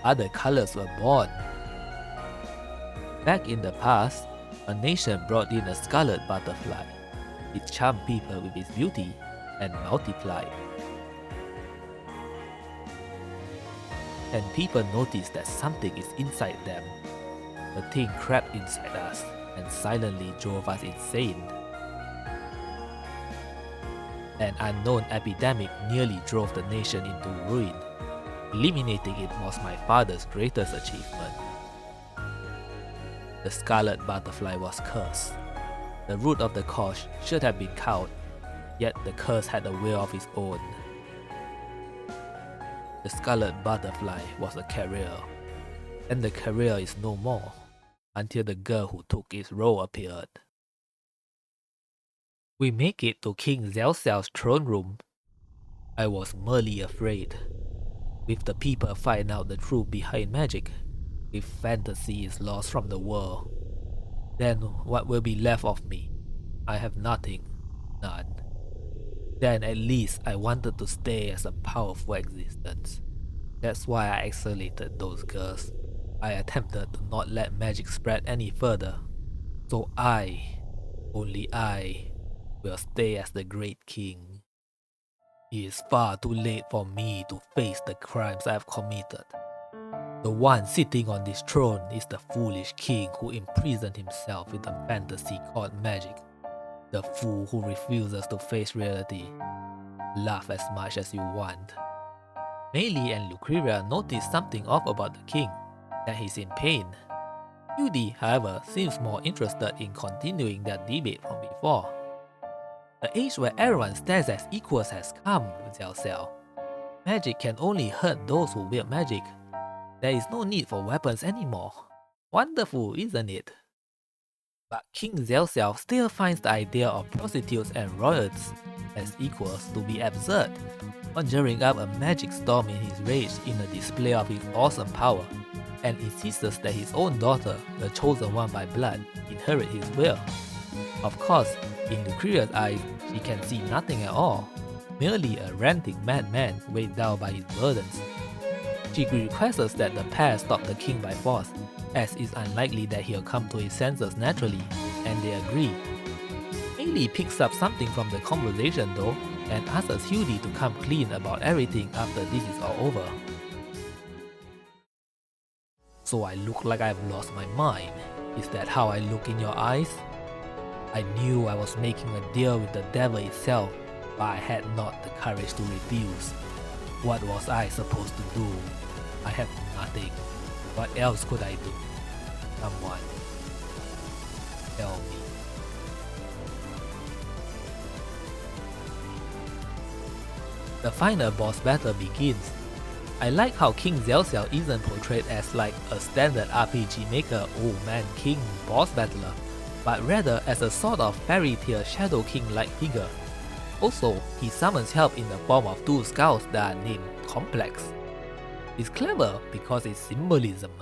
other colors were born. Back in the past, a nation brought in a scarlet butterfly. It charmed people with its beauty and multiplied. And people noticed that something is inside them. The thing crept inside us and silently drove us insane. An unknown epidemic nearly drove the nation into ruin. Eliminating it was my father's greatest achievement. The scarlet butterfly was cursed. The root of the cause should have been culled, yet the curse had a will of its own. The scarlet butterfly was a carrier, and the carrier is no more, until the girl who took its role appeared. We make it to King Zelcel's throne room. I was merely afraid. With the people find out the truth behind magic, if fantasy is lost from the world, then what will be left of me? I have nothing, none. Then at least I wanted to stay as a powerful existence. That's why I isolated those girls. I attempted to not let magic spread any further. So I, only I, will stay as the great king. It is far too late for me to face the crimes I have committed. The one sitting on this throne is the foolish king who imprisoned himself with a fantasy called magic. The fool who refuses to face reality. Laugh as much as you want. Meili and Lucreria notice something off about the king, that he's in pain. Yuri, however, seems more interested in continuing their debate from before. The age where everyone stands as equals has come, Zelcel. Magic can only hurt those who wield magic. There is no need for weapons anymore. Wonderful, isn't it? But King Zelcel still finds the idea of prostitutes and royals as equals to be absurd, conjuring up a magic storm in his rage in a display of his awesome power, and insists that his own daughter, the chosen one by blood, inherit his will. Of course, in Lucreria's eyes, she can see nothing at all, merely a ranting madman weighed down by his burdens. She requests that the pair stop the king by force, as it's unlikely that he'll come to his senses naturally, and they agree. Meili picks up something from the conversation though, and asks Yuri to come clean about everything after this is all over. So I look like I've lost my mind. Is that how I look in your eyes? I knew I was making a deal with the devil itself, but I had not the courage to refuse. What was I supposed to do? I had nothing. What else could I do? Someone, tell me. The final boss battle begins. I like how King Zelcel isn't portrayed as like a standard RPG Maker old man king boss battler, but rather as a sort of fairy tale Shadow King-like figure. Also, he summons help in the form of two skulls that are named Complex. It's clever because it's symbolism.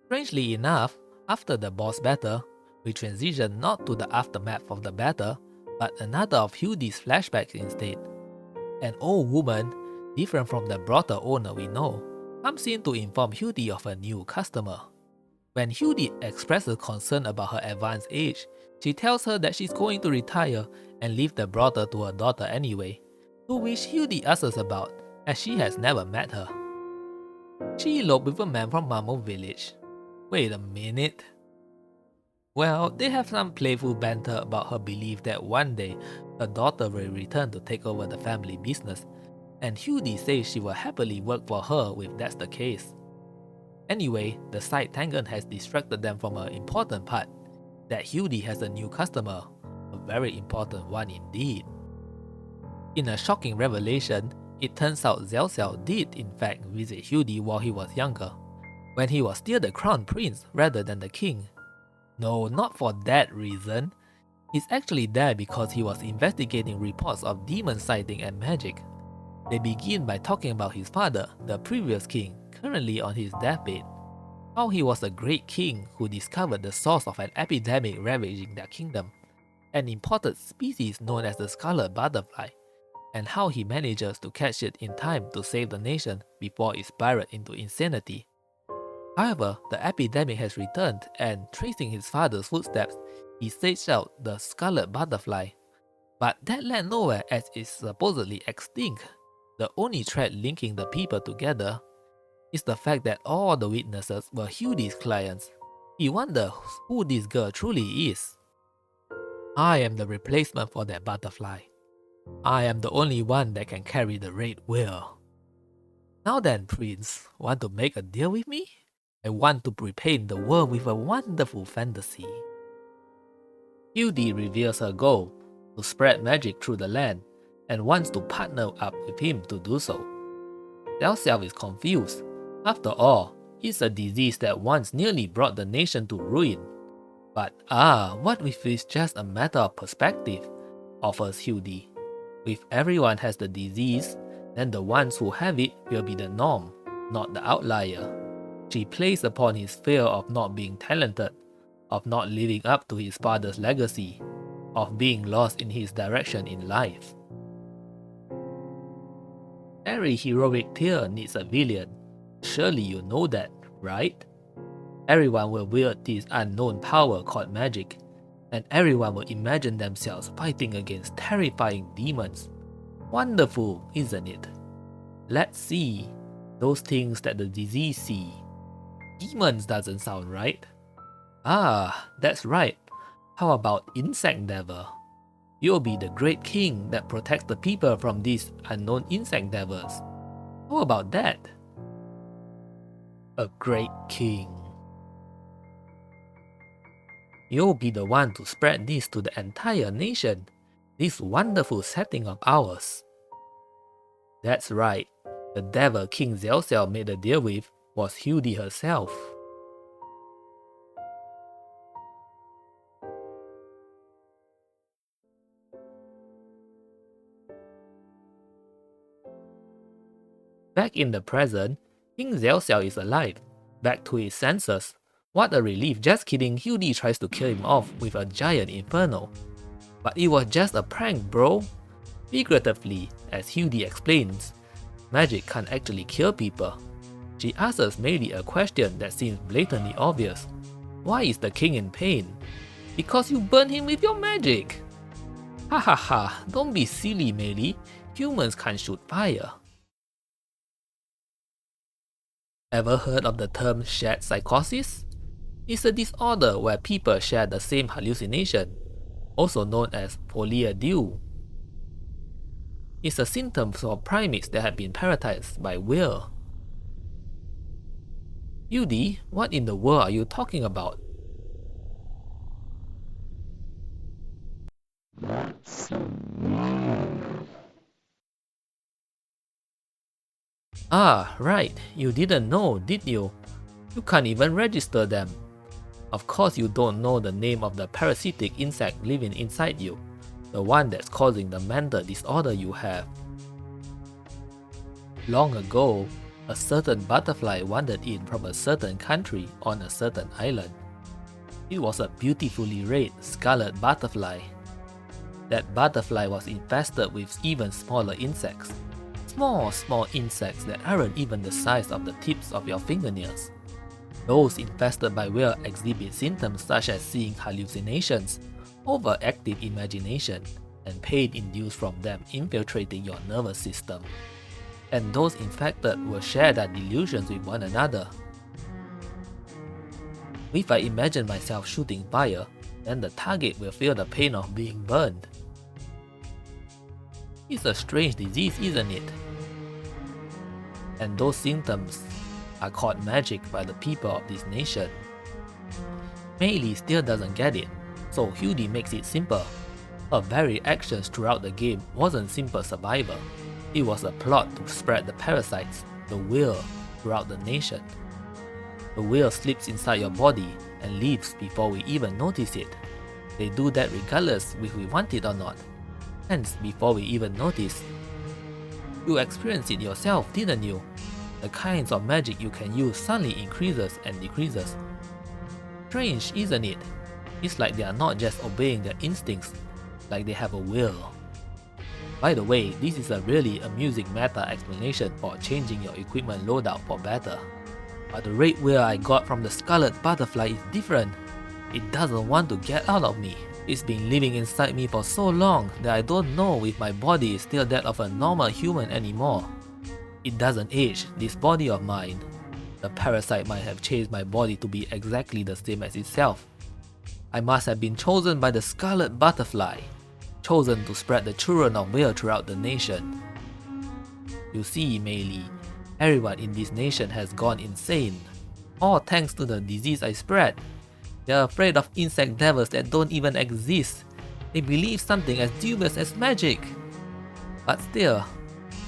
Strangely enough, after the boss battle, we transition not to the aftermath of the battle, but another of Yuri's flashbacks instead. An old woman, different from the brothel owner we know, comes in to inform Yuri of a new customer. When Yuri expresses concern about her advanced age, she tells her that she's going to retire and leave the brothel to her daughter anyway, to which Yuri asks about, as she has never met her. She eloped with a man from Mamo village. Wait a minute. Well, they have some playful banter about her belief that one day her daughter will return to take over the family business, and Yuri says she will happily work for her if that's the case. Anyway, the side tangent has distracted them from an important part, that Yuri has a new customer, a very important one indeed. In a shocking revelation, it turns out Zech did in fact visit Yuri while he was younger, when he was still the crown prince rather than the king. No, not for that reason. He's actually there because he was investigating reports of demon sighting and magic. They begin by talking about his father, the previous king, currently on his deathbed. How he was a great king who discovered the source of an epidemic ravaging their kingdom, an imported species known as the scarlet butterfly, and how he manages to catch it in time to save the nation before it spiraled into insanity. However, the epidemic has returned, and tracing his father's footsteps, he searched out the scarlet butterfly. But that led nowhere as it's supposedly extinct. The only thread linking the people together is the fact that all the witnesses were Yuri's clients. He wonders who this girl truly is. I am the replacement for that butterfly. I am the only one that can carry the red wheel. Now then, Prince, want to make a deal with me? I want to repaint the world with a wonderful fantasy. Yuri reveals her goal, to spread magic through the land, and wants to partner up with him to do so. Zech is confused. After all, it's a disease that once nearly brought the nation to ruin. But what if it's just a matter of perspective, offers Yuri. If everyone has the disease, then the ones who have it will be the norm, not the outlier. She plays upon his fear of not being talented, of not living up to his father's legacy, of being lost in his direction in life. Every heroic tale needs a villain. Surely you know that, right? Everyone will wield this unknown power called magic, and everyone will imagine themselves fighting against terrifying demons. Wonderful, isn't it? Let's see those things that the disease see. Demons doesn't sound right. That's right. How about insect devil? You'll be the great king that protects the people from these unknown insect devils. How about that? A great king. You'll be the one to spread this to the entire nation, this wonderful setting of ours. That's right, the devil King Zech made a deal with was Yuri herself. Back in the present, King Zech is alive, back to his senses. What a relief, just kidding, Yuri tries to kill him off with a giant inferno. But it was just a prank, bro. Figuratively, as Yuri explains, magic can't actually kill people. She asks us merely a question that seems blatantly obvious. Why is the king in pain? Because you burned him with your magic! Ha, don't be silly, Meili. Humans can't shoot fire. Ever heard of the term shared psychosis? It's a disorder where people share the same hallucination, also known as folie à deux. It's a symptom for primates that have been paralyzed by will. Yuri, what in the world are you talking about? Right, you didn't know, did you? You can't even register them. Of course you don't know the name of the parasitic insect living inside you, the one that's causing the mental disorder you have. Long ago, a certain butterfly wandered in from a certain country on a certain island. It was a beautifully red scarlet butterfly. That butterfly was infested with even smaller insects. Small insects that aren't even the size of the tips of your fingernails. Those infested by will exhibit symptoms such as seeing hallucinations, overactive imagination, and pain induced from them infiltrating your nervous system. And those infected will share their delusions with one another. If I imagine myself shooting fire, then the target will feel the pain of being burned. It's a strange disease, isn't it? and those symptoms are called magic by the people of this nation. Meili still doesn't get it, so Yuri makes it simple. Her very actions throughout the game wasn't simple survival. It was a plot to spread the parasites, the will, throughout the nation. The will slips inside your body and leaves before we even notice it. They do that regardless if we want it or not. Hence, before we even notice. You experienced it yourself, didn't you? The kinds of magic you can use suddenly increases and decreases. Strange, isn't it? It's like they are not just obeying their instincts, like they have a will. By the way, this is a really amusing meta explanation for changing your equipment loadout for better. But the red will I got from the scarlet butterfly is different. It doesn't want to get out of me. It's been living inside me for so long that I don't know if my body is still that of a normal human anymore. It doesn't age, this body of mine. The parasite might have changed my body to be exactly the same as itself. I must have been chosen by the scarlet butterfly, chosen to spread the children of will throughout the nation. You see, Meili, everyone in this nation has gone insane, all thanks to the disease I spread. They're afraid of insect devils that don't even exist. They believe something as dubious as magic. But still,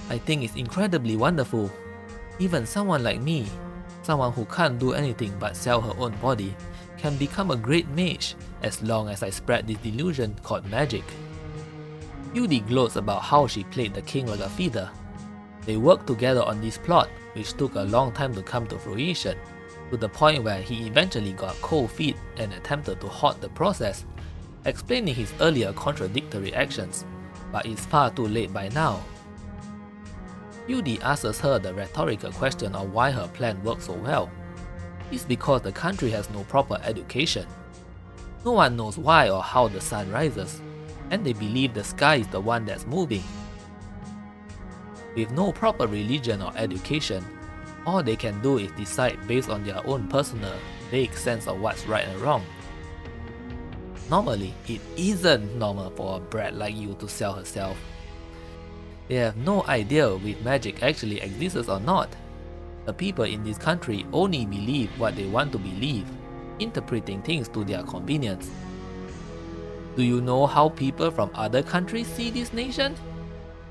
I think it's incredibly wonderful. Even someone like me, someone who can't do anything but sell her own body, can become a great mage as long as I spread this delusion called magic. Yuri gloats about how she played the king like a feeder. They worked together on this plot, which took a long time to come to fruition, to the point where he eventually got cold feet and attempted to halt the process, explaining his earlier contradictory actions, but it's far too late by now. Yuri asks her the rhetorical question of why her plan worked so well. It's because the country has no proper education. No one knows why or how the sun rises, and they believe the sky is the one that's moving. With no proper religion or education, all they can do is decide based on their own personal, vague sense of what's right and wrong. Normally, it isn't normal for a brat like you to sell herself. They have no idea if magic actually exists or not. The people in this country only believe what they want to believe, interpreting things to their convenience. Do you know how people from other countries see this nation?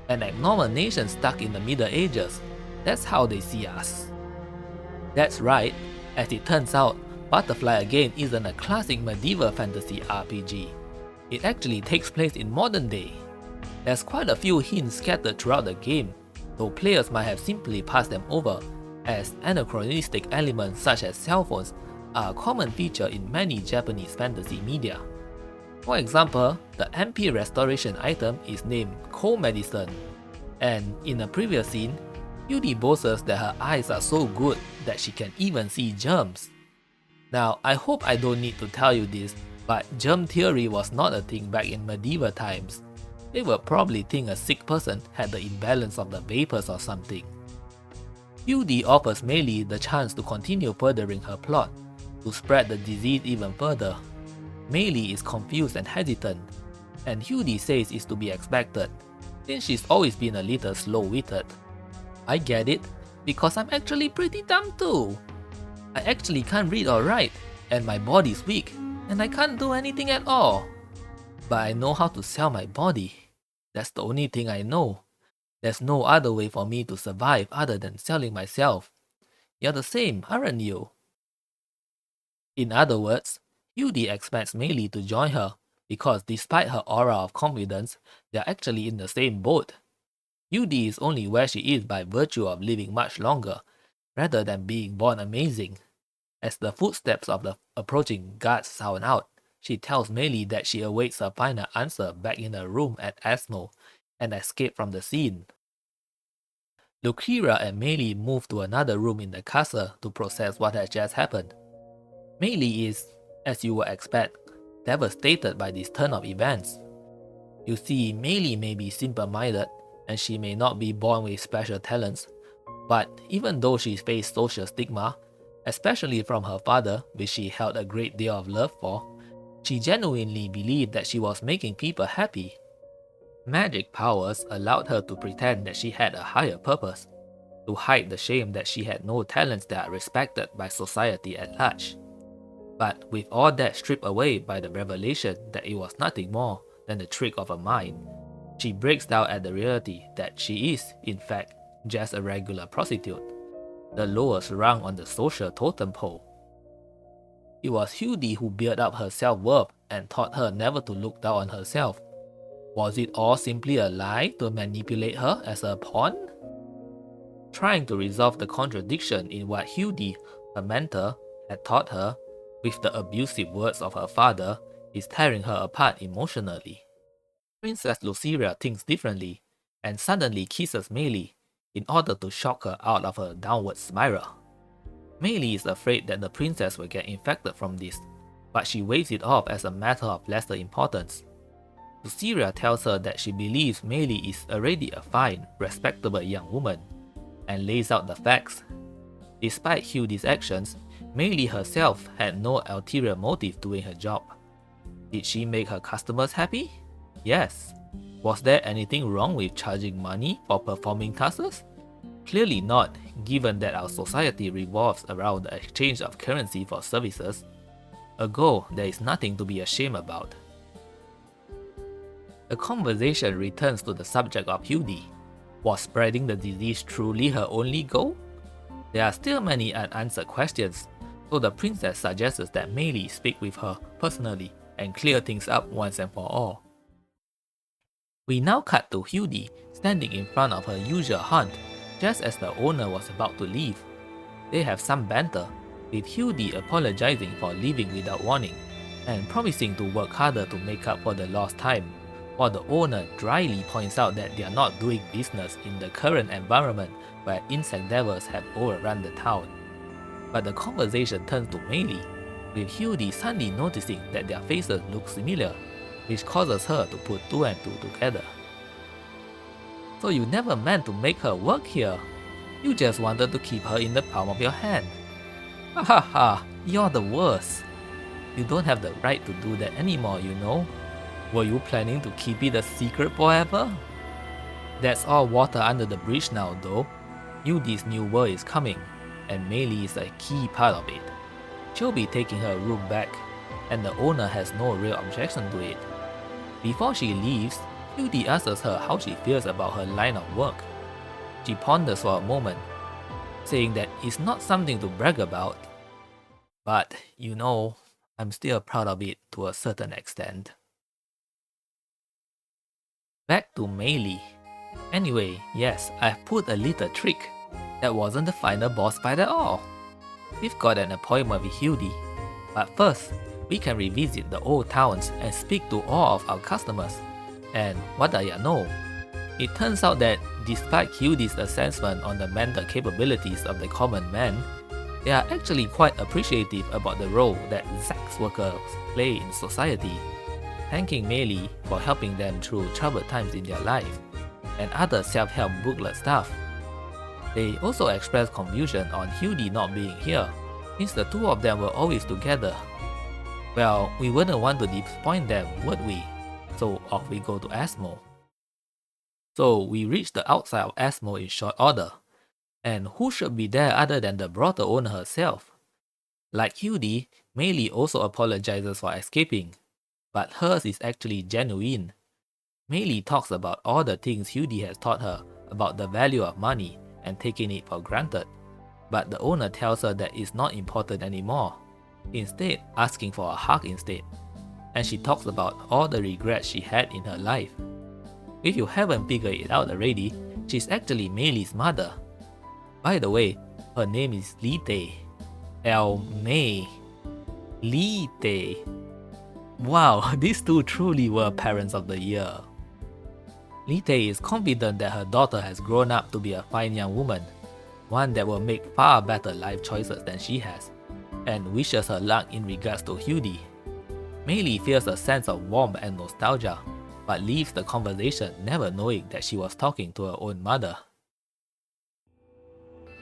An abnormal nation stuck in the Middle Ages. That's how they see us. That's right, as it turns out, Butterfly Again isn't a classic medieval fantasy RPG. It actually takes place in modern day. There's quite a few hints scattered throughout the game, though players might have simply passed them over, as anachronistic elements such as cell phones are a common feature in many Japanese fantasy media. For example, the MP restoration item is named Cold Medicine, and in a previous scene, Yuri boasts that her eyes are so good that she can even see germs. Now, I hope I don't need to tell you this, but germ theory was not a thing back in medieval times. They would probably think a sick person had the imbalance of the vapors or something. Yuri offers Meili the chance to continue furthering her plot, to spread the disease even further. Meili is confused and hesitant, and Yuri says it's to be expected, since she's always been a little slow-witted. I get it, because I'm actually pretty dumb too. I actually can't read or write, and my body's weak, and I can't do anything at all. But I know how to sell my body. That's the only thing I know. There's no other way for me to survive other than selling myself. You're the same, aren't you? In other words, Yuri expects Meili to join her because despite her aura of confidence, they're actually in the same boat. Yuri is only where she is by virtue of living much longer, rather than being born amazing. As the footsteps of the approaching guards sound out, she tells Meili that she awaits her final answer back in her room at Asmo and escape from the scene. Lucira and Meili move to another room in the castle to process what has just happened. Meili is, as you would expect, devastated by this turn of events. You see, Meili may be simple-minded and she may not be born with special talents, but even though she faced social stigma, especially from her father, which she held a great deal of love for, she genuinely believed that she was making people happy. Magic powers allowed her to pretend that she had a higher purpose. to hide the shame that she had no talents that are respected by society at large. But with all that stripped away by the revelation that it was nothing more than the trick of her mind, she breaks down at the reality that she is, in fact, just a regular prostitute, the lowest rung on the social totem pole. It was Yuri who built up her self-worth and taught her never to look down on herself. Was it all simply a lie to manipulate her as a pawn? Trying to resolve the contradiction in what Yuri, her mentor, had taught her, with the abusive words of her father, is tearing her apart emotionally. Princess Luciria thinks differently and suddenly kisses Meili in order to shock her out of her downward spiral. Meili is afraid that the princess will get infected from this, but she waves it off as a matter of lesser importance. Luciria tells her that she believes Meili is already a fine, respectable young woman, and lays out the facts. Despite Yuri's actions, Meili herself had no ulterior motive doing her job. Did she make her customers happy? Yes. Was there anything wrong with charging money for performing tasks? Clearly not, given that our society revolves around the exchange of currency for services. A goal there is nothing to be ashamed about. The conversation returns to the subject of Yuri. Was spreading the disease truly her only goal? There are still many unanswered questions, so the princess suggests that Meili speak with her personally and clear things up once and for all. We now cut to Yuri standing in front of her usual hunt just as the owner was about to leave. They have some banter, with Yuri apologizing for leaving without warning and promising to work harder to make up for the lost time, while the owner dryly points out that they are not doing business in the current environment where insect devils have overrun the town. But the conversation turns to Meili, with Yuri suddenly noticing that their faces look similar, which causes her to put two and two together. So you never meant to make her work here. You just wanted to keep her in the palm of your hand. Ha ha ha, you're the worst. You don't have the right to do that anymore, you know. Were you planning to keep it a secret forever? That's all water under the bridge now though. Yuri's new world is coming, and Meili is a key part of it. She'll be taking her room back, and the owner has no real objection to it. Before she leaves, Yuri asks her how she feels about her line of work. She ponders for a moment, saying that it's not something to brag about. But, you know, I'm still proud of it to a certain extent. Back to Meili. Anyway, yes, I've put a little trick. That wasn't the final boss fight at all. We've got an appointment with Yuri. But first, we can revisit the old towns and speak to all of our customers. And what do you know? It turns out that despite Yuri's assessment on the mental capabilities of the common man, they are actually quite appreciative about the role that Zech's workers play in society, thanking Meili for helping them through troubled times in their life, and other self-help booklet stuff. They also express confusion on Yuri not being here, since the two of them were always together. Well, we wouldn't want to disappoint them, would we? So off we go to Asmo. So we reach the outside of Asmo in short order. And who should be there other than the brothel owner herself? Like Yuri, Meili also apologizes for escaping, but hers is actually genuine. Meili talks about all the things Yuri has taught her about the value of money and taking it for granted, but the owner tells her that it's not important anymore, instead asking for a hug instead. And she talks about all the regrets she had in her life. If you haven't figured it out already, she's actually Meili's mother. By the way, her name is Lite. May. Lite. Wow, these two truly were parents of the year. Lite is confident that her daughter has grown up to be a fine young woman, one that will make far better life choices than she has, and wishes her luck in regards to Yuri. Meili feels a sense of warmth and nostalgia, but leaves the conversation never knowing that she was talking to her own mother.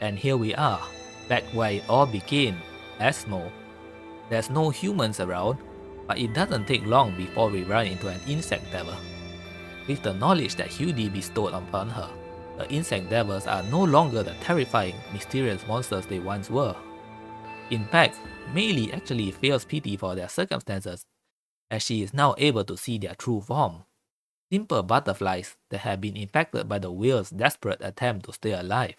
And here we are, back where it all began, Asmo. There's no humans around, but it doesn't take long before we run into an insect devil. With the knowledge that Yuri bestowed upon her, the insect devils are no longer the terrifying, mysterious monsters they once were. In fact, Meili actually feels pity for their circumstances, as she is now able to see their true form. Simple butterflies that have been infected by the whale's desperate attempt to stay alive.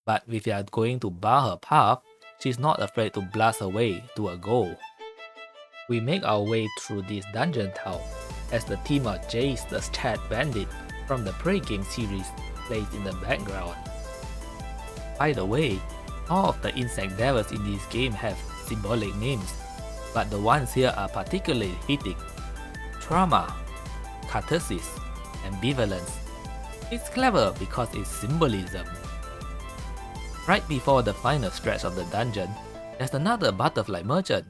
But if they are going to bar her path, she's not afraid to blast her way to a goal. We make our way through this dungeon town as the theme of Jace the Chat Bandit from the Prey game series plays in the background. By the way, all of the insect devils in this game have symbolic names, but the ones here are particularly fitting. Trauma, catharsis, ambivalence. It's clever because it's symbolism. Right before the final stretch of the dungeon, there's another butterfly merchant.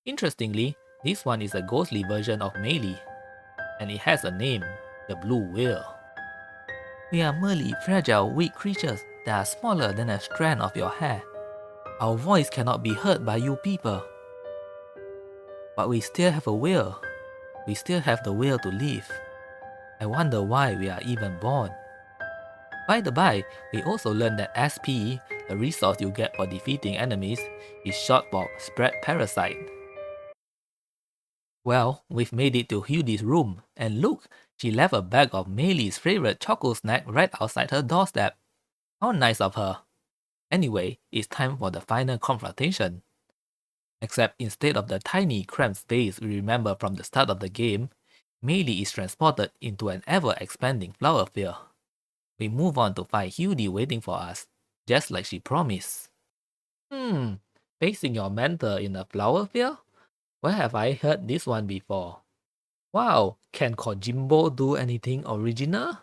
Interestingly, this one is a ghostly version of Meili, and it has a name, the Blue Whale. We are merely fragile, weak creatures that are smaller than a strand of your hair. Our voice cannot be heard by you people. But we still have a will. We still have the will to live. I wonder why we are even born. By the by, we also learned that SP, the resource you get for defeating enemies, is short for Spread Parasite. Well, we've made it to Yudi's room, and look, she left a bag of Meili's favorite choco snack right outside her doorstep. How nice of her. Anyway, it's time for the final confrontation. Except instead of the tiny cramped space we remember from the start of the game, Meili is transported into an ever-expanding flower field. We move on to find Yuri waiting for us, just like she promised. Facing your mentor in a flower field? Where have I heard this one before? Wow, can Kojimbo do anything original?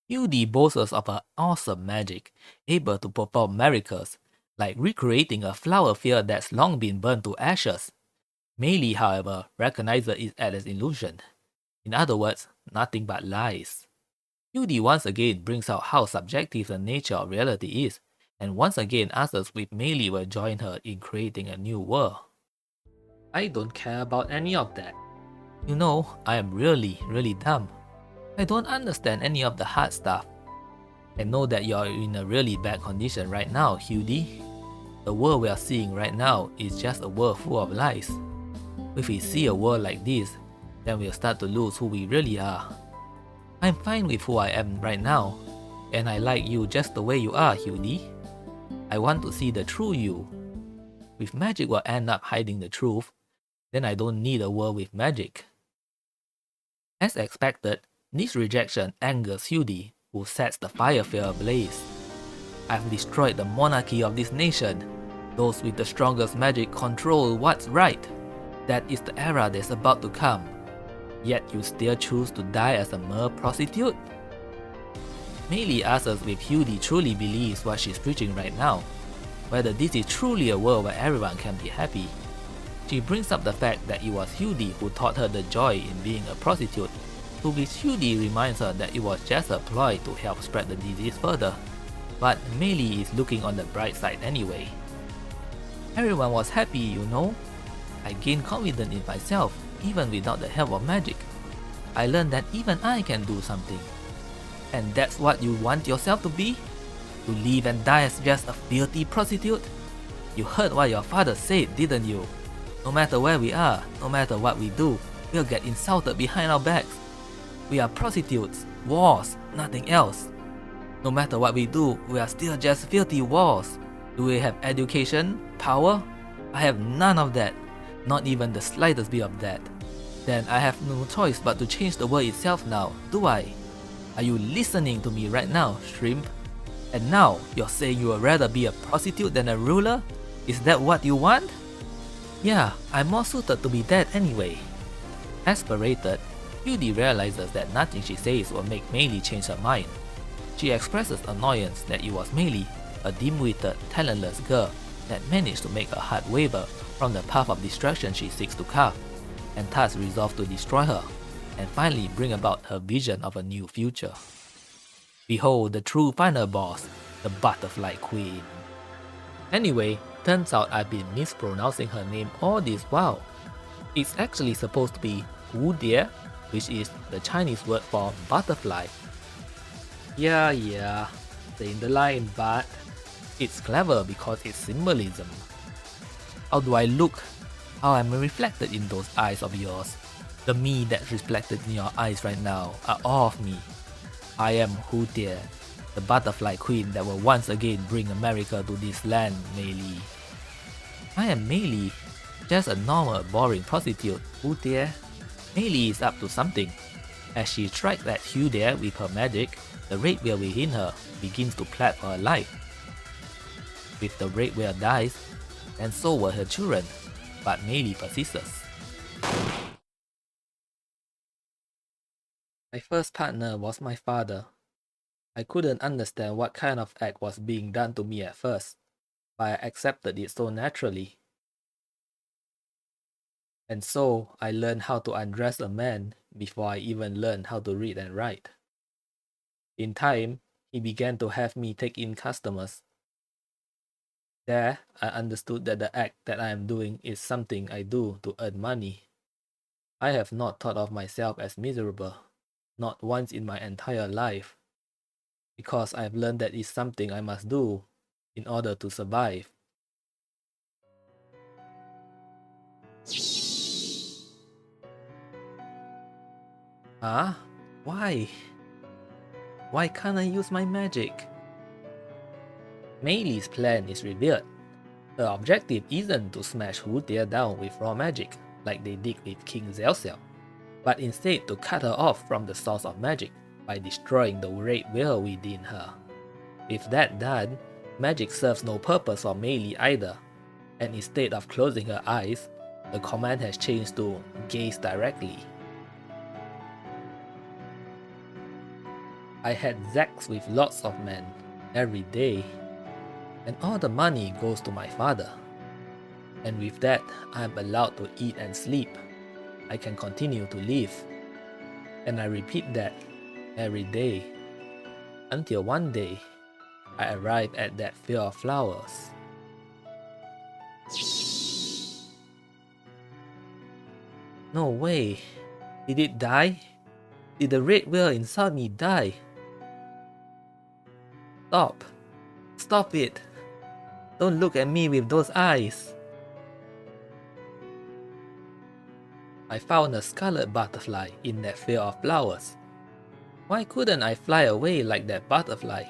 Yuri boasts of her awesome magic, able to perform miracles, like recreating a flower field that's long been burned to ashes. Meili, however, recognizes it as an illusion. In other words, nothing but lies. Yuri once again brings out how subjective the nature of reality is, and once again asks us if Meili will join her in creating a new world. I don't care about any of that. You know, I am really dumb. I don't understand any of the hard stuff. I know that you are in a really bad condition right now, Yuri. The world we are seeing right now is just a world full of lies. If we see a world like this, then we'll start to lose who we really are. I'm fine with who I am right now, and I like you just the way you are, Yuri. I want to see the true you. If magic will end up hiding the truth, then I don't need a world with magic. As expected, this rejection angers Yuri, who sets the fire field ablaze. I've destroyed the monarchy of this nation. Those with the strongest magic control what's right. That is the era that's about to come. Yet you still choose to die as a mere prostitute? Meili asks us if Yuri truly believes what she's preaching right now, whether this is truly a world where everyone can be happy. She brings up the fact that it was Yuri who taught her the joy in being a prostitute, to which Yuri reminds her that it was just a ploy to help spread the disease further. But Meili is looking on the bright side anyway. Everyone was happy, you know. I gained confidence in myself, even without the help of magic. I learned that even I can do something. And that's what you want yourself to be? To live and die as just a filthy prostitute? You heard what your father said, didn't you? No matter where we are, no matter what we do, we'll get insulted behind our backs. We are prostitutes, whores, nothing else. No matter what we do, we are still just filthy whores. Do we have education, power? I have none of that, not even the slightest bit of that. Then I have no choice but to change the world itself now, do I? Are you listening to me right now, shrimp? And now, you're saying you would rather be a prostitute than a ruler? Is that what you want? Yeah, I'm more suited to be that anyway. Exasperated, Yuri realizes that nothing she says will make Meili change her mind. She expresses annoyance that it was Meili, a dim-witted, talentless girl, that managed to make her heart waver from the path of destruction she seeks to carve, and thus resolved to destroy her, and finally bring about her vision of a new future. Behold the true final boss, the Butterfly Queen. Anyway, turns out I've been mispronouncing her name all this while. It's actually supposed to be Wu Die, which is the Chinese word for butterfly. Yeah, saying the line, but it's clever because it's symbolism. How do I look? How am I reflected in those eyes of yours? The me that's reflected in your eyes right now are all of me. I am Hu Tie, the butterfly queen that will once again bring America to this land, Mei Li. I am Mei Li, just a normal, boring prostitute, Hu Tie. Mei Li is up to something. As she strikes at Hu Tie with her magic, the red whale within her begins to plead for her life. If the red whale dies, then so will her children, but Mei Li persists. My first partner was my father. I couldn't understand what kind of act was being done to me at first, but I accepted it so naturally. And so I learned how to undress a man before I even learned how to read and write. In time, he began to have me take in customers. There, I understood that the act that I am doing is something I do to earn money. I have not thought of myself as miserable, not once in my entire life, because I have learned that it's something I must do in order to survive. Huh? Why? Why can't I use my magic? Mei Li's plan is revealed. Her objective isn't to smash Hu Tie down with raw magic, like they did with King Zelxiao, but instead to cut her off from the source of magic by destroying the red whale within her. With that done, magic serves no purpose for Mei Li either, and instead of closing her eyes, the command has changed to gaze directly. I had Zechs with lots of men, every day, and all the money goes to my father. And with that, I am allowed to eat and sleep. I can continue to live. And I repeat that every day, until one day, I arrive at that field of flowers. No way. Did it die? Did the red whale inside me die? Stop. Stop it. Don't look at me with those eyes. I found a scarlet butterfly in that field of flowers. Why couldn't I fly away like that butterfly?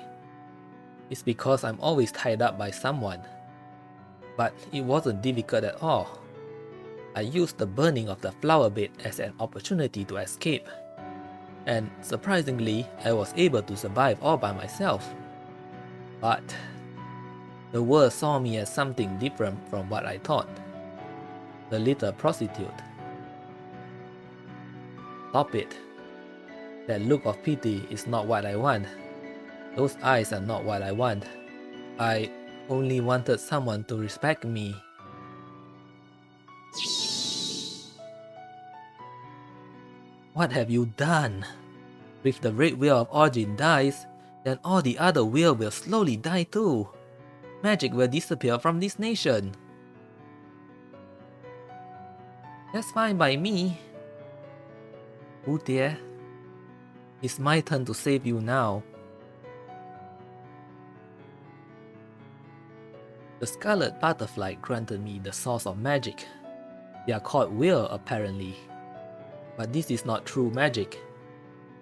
It's because I'm always tied up by someone. But it wasn't difficult at all. I used the burning of the flower bed as an opportunity to escape. And surprisingly, I was able to survive all by myself. But the world saw me as something different from what I thought. The little prostitute. Stop it. That look of pity is not what I want. Those eyes are not what I want. I only wanted someone to respect me. What have you done? If the red whale of origin dies, then all the other whales will slowly die too. Magic will disappear from this nation. That's fine by me. Hu Tie, it's my turn to save you now. The scarlet butterfly granted me the source of magic. They are called will apparently. But this is not true magic.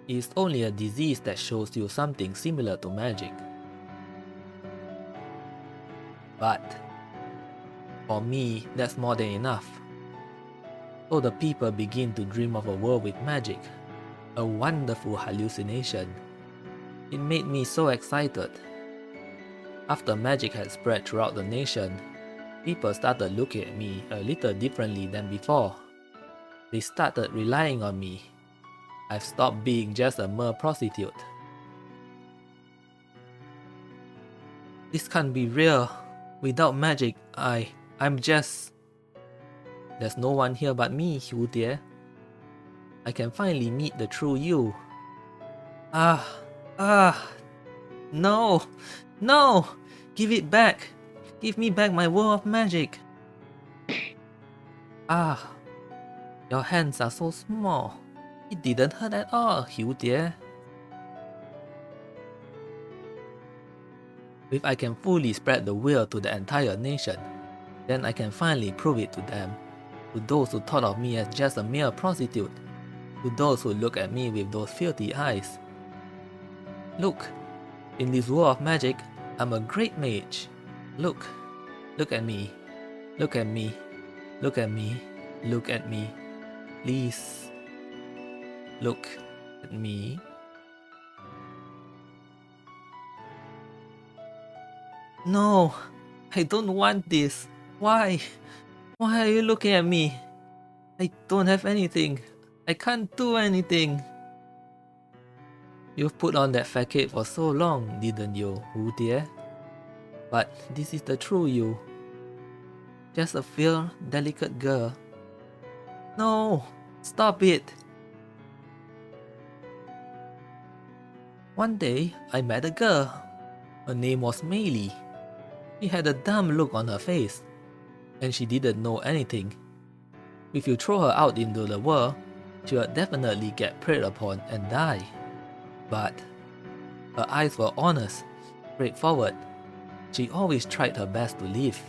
It is only a disease that shows you something similar to magic. But for me, that's more than enough. So the people begin to dream of a world with magic, a wonderful hallucination. It made me so excited. After magic had spread throughout the nation, people started looking at me a little differently than before. They started relying on me. I've stopped being just a mere prostitute. This can't be real. Without magic, I'm just... There's no one here but me, Hu Tie. I can finally meet the true you. No! No! Give it back! Give me back my world of magic! Your hands are so small. It didn't hurt at all, Hu Tie. If I can fully spread the will to the entire nation, then I can finally prove it to them, to those who thought of me as just a mere prostitute, to those who look at me with those filthy eyes. Look, in this world of magic, I'm a great mage. Look at me, look at me, look at me, look at me. Please, look at me. No, I don't want this. Why? Why are you looking at me? I don't have anything. I can't do anything. You've put on that facade for so long, didn't you, Wu dear? But this is the true you. Just a fair, delicate girl. No, stop it. One day, I met a girl. Her name was Meili. She had a dumb look on her face, and she didn't know anything. If you throw her out into the world, she would definitely get preyed upon and die. But her eyes were honest, straightforward. She always tried her best to live.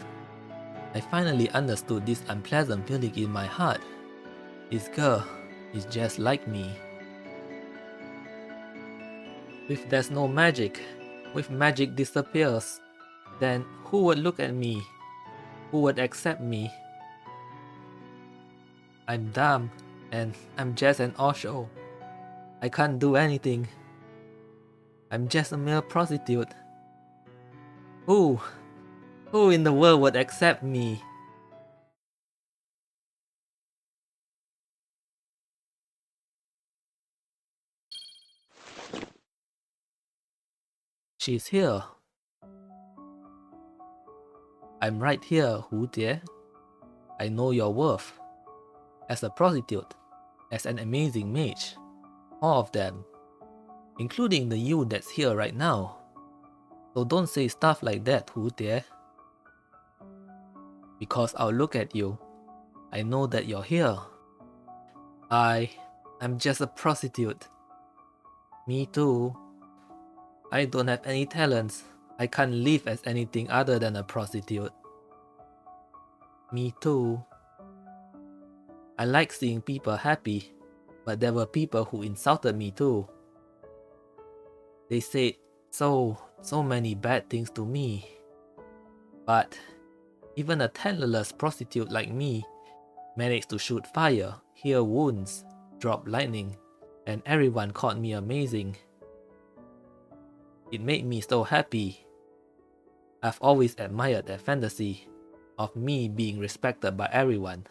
I finally understood this unpleasant feeling in my heart. This girl is just like me. If there's no magic, if magic disappears, then who would look at me? Who would accept me? I'm dumb, and I'm just an osho. I can't do anything. I'm just a mere prostitute. Who in the world would accept me? She's here. I'm right here, Hu dear. I know your worth. As a prostitute, as an amazing mage, all of them, including the you that's here right now. So don't say stuff like that, Hu dear. Because I'll look at you, I know that you're here. I'm just a prostitute. Me too. I don't have any talents. I can't live as anything other than a prostitute. Me too. I like seeing people happy, but there were people who insulted me too. They said so many bad things to me. But even a talentless prostitute like me managed to shoot fire, heal wounds, drop lightning, and everyone called me amazing. It made me so happy. I've always admired that fantasy of me being respected by everyone.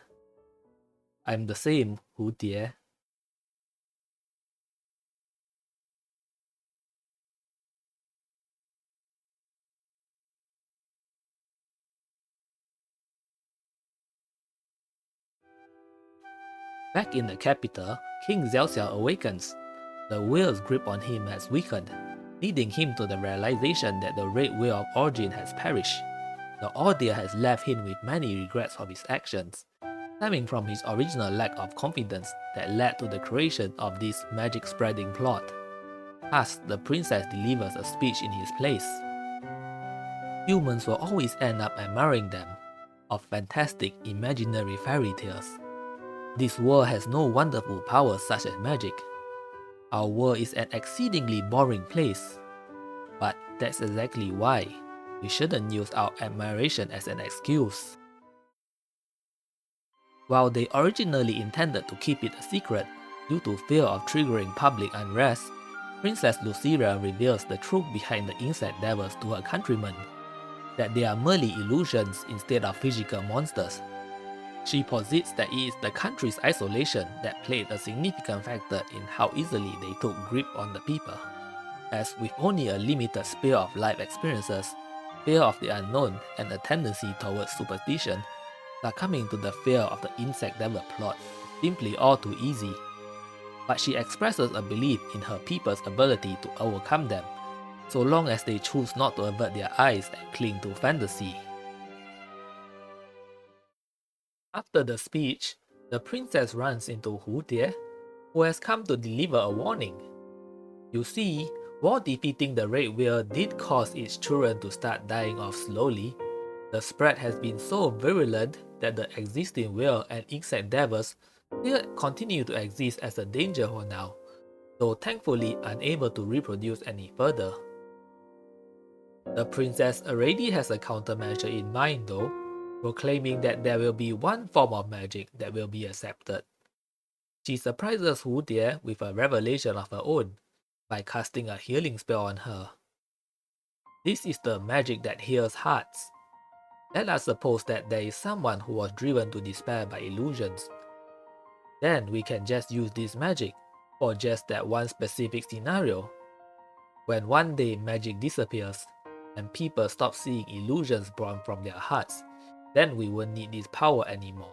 I'm the same, Hu dear. Back in the capital, King Xiaoxiao awakens. The whale's grip on him has weakened, leading him to the realization that the Red Whale of Origin has perished. The ordeal has left him with many regrets of his actions, stemming from his original lack of confidence that led to the creation of this magic-spreading plot. Thus, the princess delivers a speech in his place. Humans will always end up admiring them, of fantastic imaginary fairy tales. This world has no wonderful powers such as magic. Our world is an exceedingly boring place. But that's exactly why we shouldn't use our admiration as an excuse. While they originally intended to keep it a secret due to fear of triggering public unrest, Princess Lucira reveals the truth behind the insect devils to her countrymen, that they are merely illusions instead of physical monsters. She posits that it is the country's isolation that played a significant factor in how easily they took grip on the people. As with only a limited sphere of life experiences, fear of the unknown and a tendency towards superstition, succumbing to the fear of the insect devil plot is simply all too easy. But she expresses a belief in her people's ability to overcome them, so long as they choose not to avert their eyes and cling to fantasy. After the speech, the princess runs into Hu Tie, who has come to deliver a warning. You see, While defeating the Red Whale did cause its children to start dying off slowly, the spread has been so virulent that the existing whale and insect devils still continue to exist as a danger for now, though thankfully unable to reproduce any further. The princess already has a countermeasure in mind though, proclaiming that there will be one form of magic that will be accepted. She surprises Hu Die with a revelation of her own by casting a healing spell on her. This is the magic that heals hearts. Let us suppose that there is someone who was driven to despair by illusions. Then we can just use this magic for just that one specific scenario. When one day magic disappears and people stop seeing illusions born from their hearts, then we won't need this power anymore.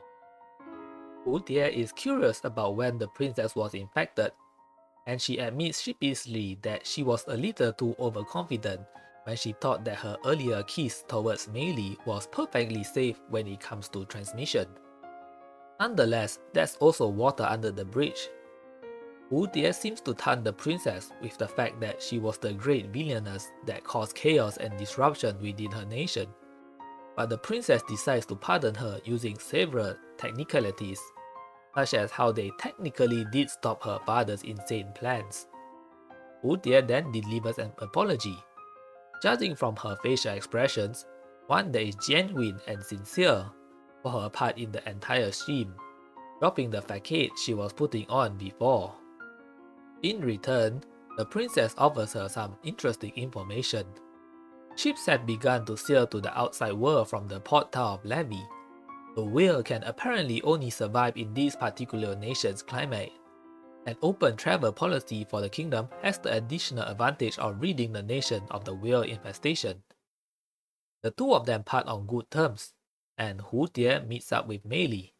Hu Die is curious about when the princess was infected, and she admits sheepishly that she was a little too overconfident when she thought that her earlier kiss towards Meili was perfectly safe when it comes to transmission. Nonetheless, there's also water under the bridge. Hu Die seems to taunt the princess with the fact that she was the great villainess that caused chaos and disruption within her nation. But the princess decides to pardon her using several technicalities, such as how they technically did stop her father's insane plans. Hu Die then delivers an apology. Judging from her facial expressions, one that is genuine and sincere for her part in the entire scheme, dropping the facade she was putting on before. In return, the princess offers her some interesting information. Ships had begun to sail to the outside world from the port town of Levy. The whale can apparently only survive in this particular nation's climate. An open travel policy for the kingdom has the additional advantage of ridding the nation of the whale infestation. The two of them part on good terms, and Hu Die meets up with Meili.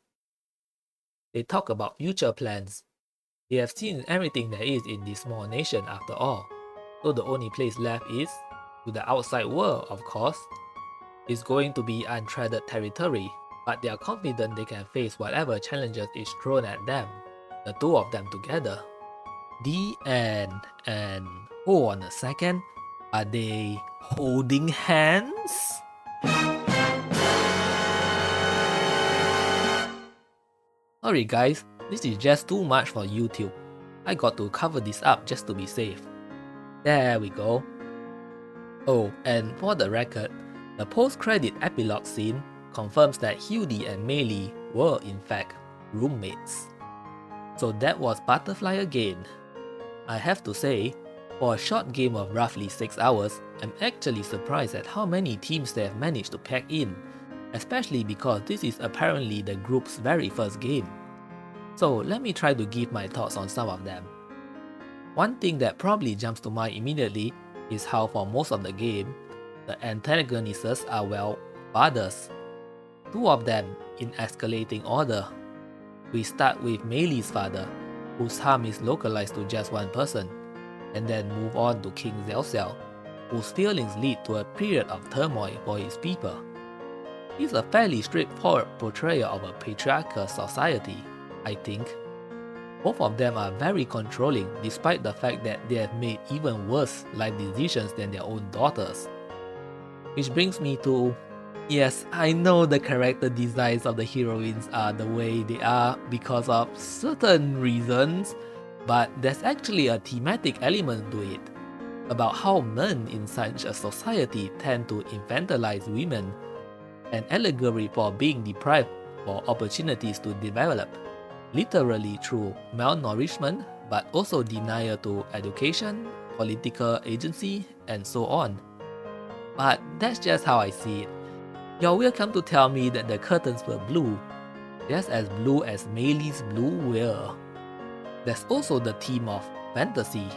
They talk about future plans. They have seen everything there is in this small nation after all, so the only place left is to the outside world, of course. It's going to be untreaded territory, but they are confident they can face whatever challenges is thrown at them, the two of them together. The end. And hold on a second, are they holding hands? Sorry guys, this is just too much for YouTube. I got to cover this up just to be safe. There we go. Oh, and for the record, the post-credit epilogue scene confirms that Yuri and Meili were in fact roommates. So that was Butterfly again. I have to say, for a short game of roughly 6 hours, I'm actually surprised at how many teams they have managed to pack in, especially because this is apparently the group's very first game. So let me try to give my thoughts on some of them. One thing that probably jumps to mind immediately is how for most of the game, the antagonists are, well, fathers. Two of them in escalating order. We start with Meili's father, whose harm is localized to just one person, and then move on to King Zell, whose feelings lead to a period of turmoil for his people. It's a fairly straightforward portrayal of a patriarchal society, I think. Both of them are very controlling despite the fact that they have made even worse life decisions than their own daughters. Which brings me to, yes, I know the character designs of the heroines are the way they are because of certain reasons, but there's actually a thematic element to it, about how men in such a society tend to infantilize women, an allegory for being deprived of opportunities to develop, literally through malnourishment, but also denial to education, political agency, and so on. But that's just how I see it. You're welcome to tell me that the curtains were blue, just as blue as Meili's blue were. There's also the theme of fantasy.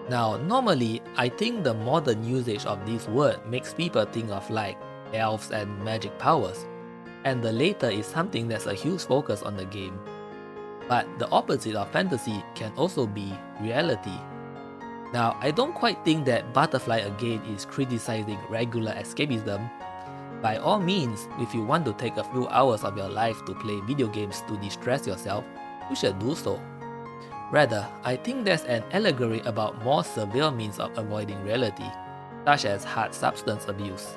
Now, normally, I think the modern usage of this word makes people think of like elves and magic powers, and the later is something that's a huge focus on the game. But the opposite of fantasy can also be reality. Now, I don't quite think that Butterfly again is criticizing regular escapism. By all means, if you want to take a few hours of your life to play video games to distress yourself, you should do so. Rather, I think there's an allegory about more severe means of avoiding reality, such as hard substance abuse.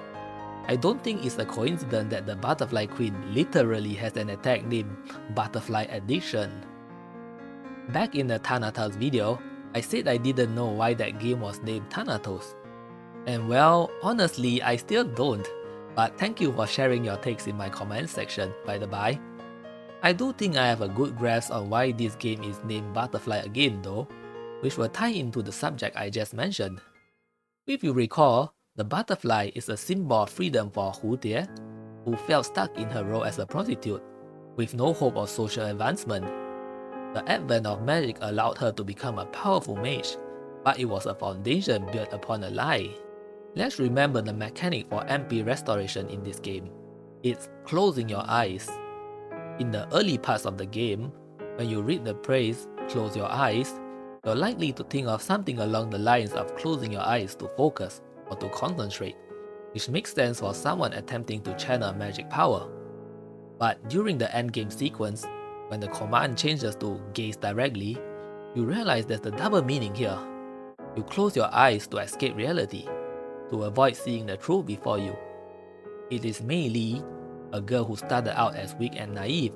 I don't think it's a coincidence that the Butterfly Queen literally has an attack named Butterfly Addiction. Back in the Thanatos video, I said I didn't know why that game was named Thanatos. And well, honestly, I still don't, but thank you for sharing your takes in my comment section, by the by. I do think I have a good grasp on why this game is named Butterfly again though, which will tie into the subject I just mentioned. If you recall, the butterfly is a symbol of freedom for Hu Tie, who felt stuck in her role as a prostitute, with no hope of social advancement. The advent of magic allowed her to become a powerful mage, but it was a foundation built upon a lie. Let's remember the mechanic for MP restoration in this game. It's closing your eyes. In the early parts of the game, when you read the phrase, close your eyes, you're likely to think of something along the lines of closing your eyes to focus or to concentrate, which makes sense for someone attempting to channel magic power. But during the endgame sequence, when the command changes to gaze directly, you realize there's a double meaning here. You close your eyes to escape reality, to avoid seeing the truth before you. It is Mei Li, a girl who started out as weak and naive,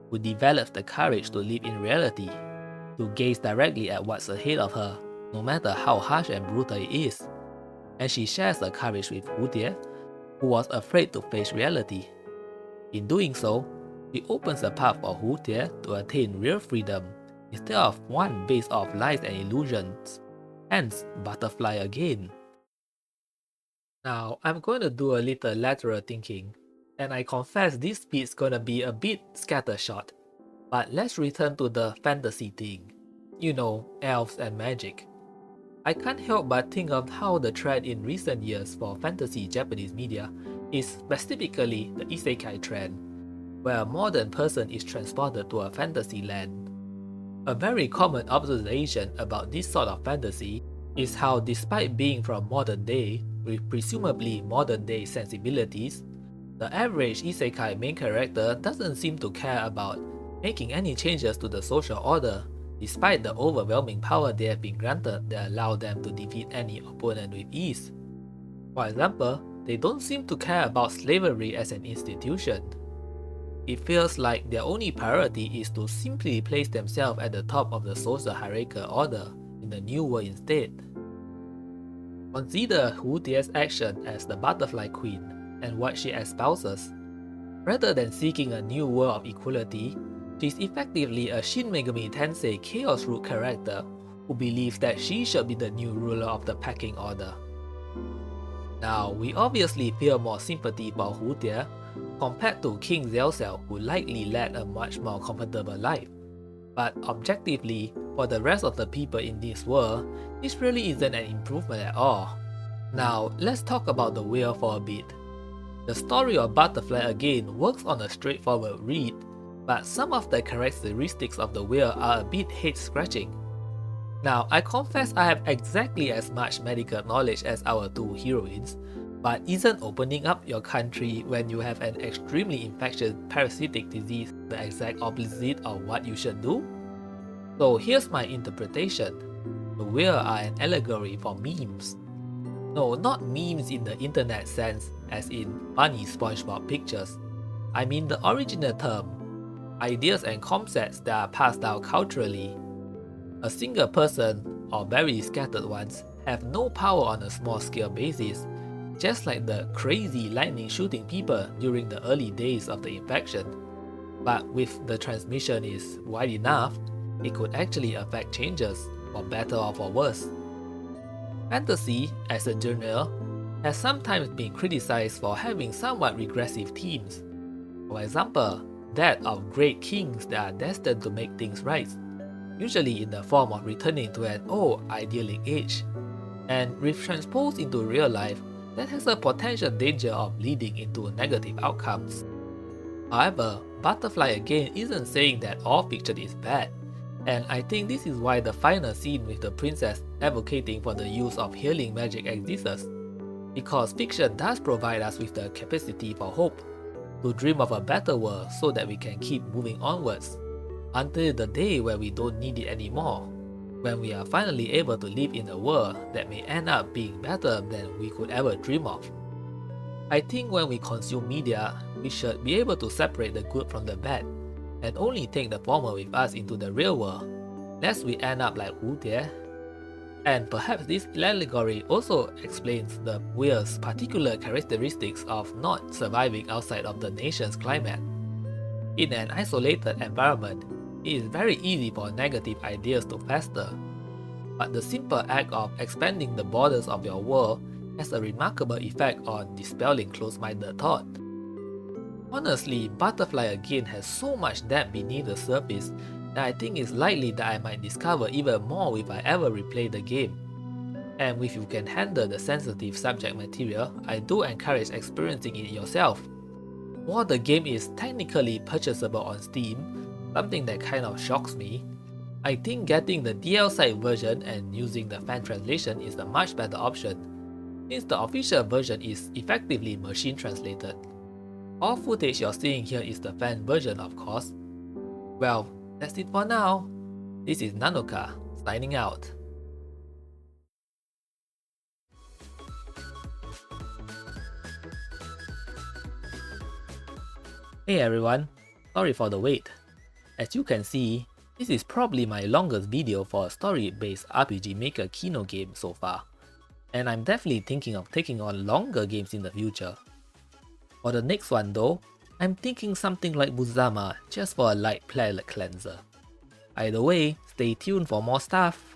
who develops the courage to live in reality, to gaze directly at what's ahead of her, no matter how harsh and brutal it is. And she shares the courage with Hu Tie, who was afraid to face reality. In doing so, she opens a path for Hu Tie to attain real freedom, instead of one based off lies and illusions. Hence, Butterfly again. Now, I'm going to do a little lateral thinking, and I confess this bit's gonna be a bit scattershot. But let's return to the fantasy thing. You know, elves and magic. I can't help but think of how the trend in recent years for fantasy Japanese media is specifically the isekai trend, where a modern person is transported to a fantasy land. A very common observation about this sort of fantasy is how, despite being from modern day with presumably modern day sensibilities, the average isekai main character doesn't seem to care about making any changes to the social order, despite the overwhelming power they have been granted that allow them to defeat any opponent with ease. For example, they don't seem to care about slavery as an institution. It feels like their only priority is to simply place themselves at the top of the social hierarchical order in the new world instead. Consider Hu Tie's action as the Butterfly Queen and what she espouses. Rather than seeking a new world of equality, she's effectively a Shin Megami Tensei Chaos Root character who believes that she should be the new ruler of the pecking order. Now, we obviously feel more sympathy for Hu Tie compared to King Zelcel, who likely led a much more comfortable life. But objectively, for the rest of the people in this world, this really isn't an improvement at all. Now, let's talk about the whale for a bit. The story of Butterfly again works on a straightforward read, but some of the characteristics of the whale are a bit head-scratching. Now, I confess I have exactly as much medical knowledge as our two heroines, but isn't opening up your country when you have an extremely infectious parasitic disease the exact opposite of what you should do? So here's my interpretation. The whale are an allegory for memes. No, not memes in the internet sense, as in funny SpongeBob pictures. I mean the original term. Ideas and concepts that are passed down culturally. A single person, or very scattered ones, have no power on a small scale basis, just like the crazy lightning shooting people during the early days of the infection. But if the transmission is wide enough, it could actually affect changes, for better or for worse. Fantasy, as a genre, has sometimes been criticized for having somewhat regressive themes. For example, that of great kings that are destined to make things right, usually in the form of returning to an old idyllic age. And if transposed into real life, that has a potential danger of leading into negative outcomes. However, Butterfly again isn't saying that all fiction is bad, and I think this is why the final scene with the princess advocating for the use of healing magic exists, because fiction does provide us with the capacity for hope, to dream of a better world so that we can keep moving onwards. until the day where we don't need it anymore, when we are finally able to live in a world that may end up being better than we could ever dream of. I think when we consume media, we should be able to separate the good from the bad, and only take the former with us into the real world, lest we end up like Wu Tie. And perhaps this allegory also explains the whale's particular characteristics of not surviving outside of the nation's climate. In an isolated environment, it is very easy for negative ideas to fester, but the simple act of expanding the borders of your world has a remarkable effect on dispelling close-minded thought. Honestly, Butterfly Again has so much depth beneath the surface that I think it's likely that I might discover even more if I ever replay the game. And if you can handle the sensitive subject material, I do encourage experiencing it yourself. While the game is technically purchasable on Steam, something that kind of shocks me, I think getting the DL version and using the fan translation is a much better option, since the official version is effectively machine translated. All footage you're seeing here is the fan version, of course. Well, that's it for now. This is Nanoka, signing out. Hey everyone, sorry for the wait. As you can see, this is probably my longest video for a story-based RPGMakerkino game so far, and I'm definitely thinking of taking on longer games in the future. For the next one though, I'm thinking something like Muzama just for a light palate cleanser. Either way, stay tuned for more stuff.